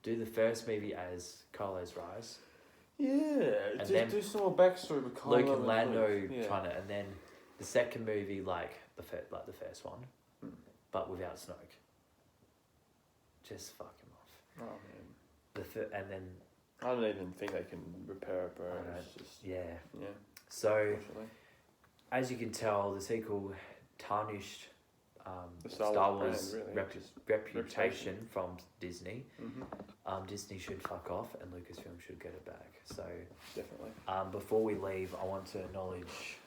do the first movie as Kylo's rise. Yeah, And just then do some more backstory with Kylo Luke and Lando Luke. Yeah. trying to, and then the second movie like the first one, but without Snoke. Just fuck him off. Oh man. And then I don't even think they can repair it, bro. I don't- It's just yeah. yeah. So Unfortunately. as you can tell, the sequel tarnished The Star Wars brand, really, reputation reputation. from Disney. Mm-hmm. Disney should fuck off, and Lucasfilm should get it back. So Definitely. before we leave, I want to acknowledge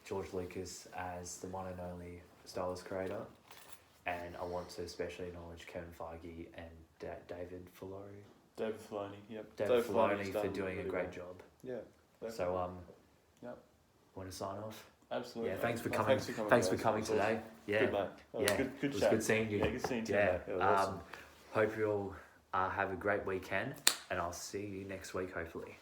George Lucas as the one and only Star Wars creator, and I want to especially acknowledge Kevin Feige and David Filoni. David Filoni, yep. David Filoni's Filoni for done doing a really great well. job. Yeah. Definitely. So Yep. want to sign off? Absolutely. Yeah, thanks for No, coming. Thanks for guys. coming It was today. awesome. Yeah, Good mate. That was yeah. Good It was chat. good seeing you. Yeah, good seeing you. Yeah. Mate. It was awesome. Hope you all have a great weekend, and I'll see you next week, hopefully.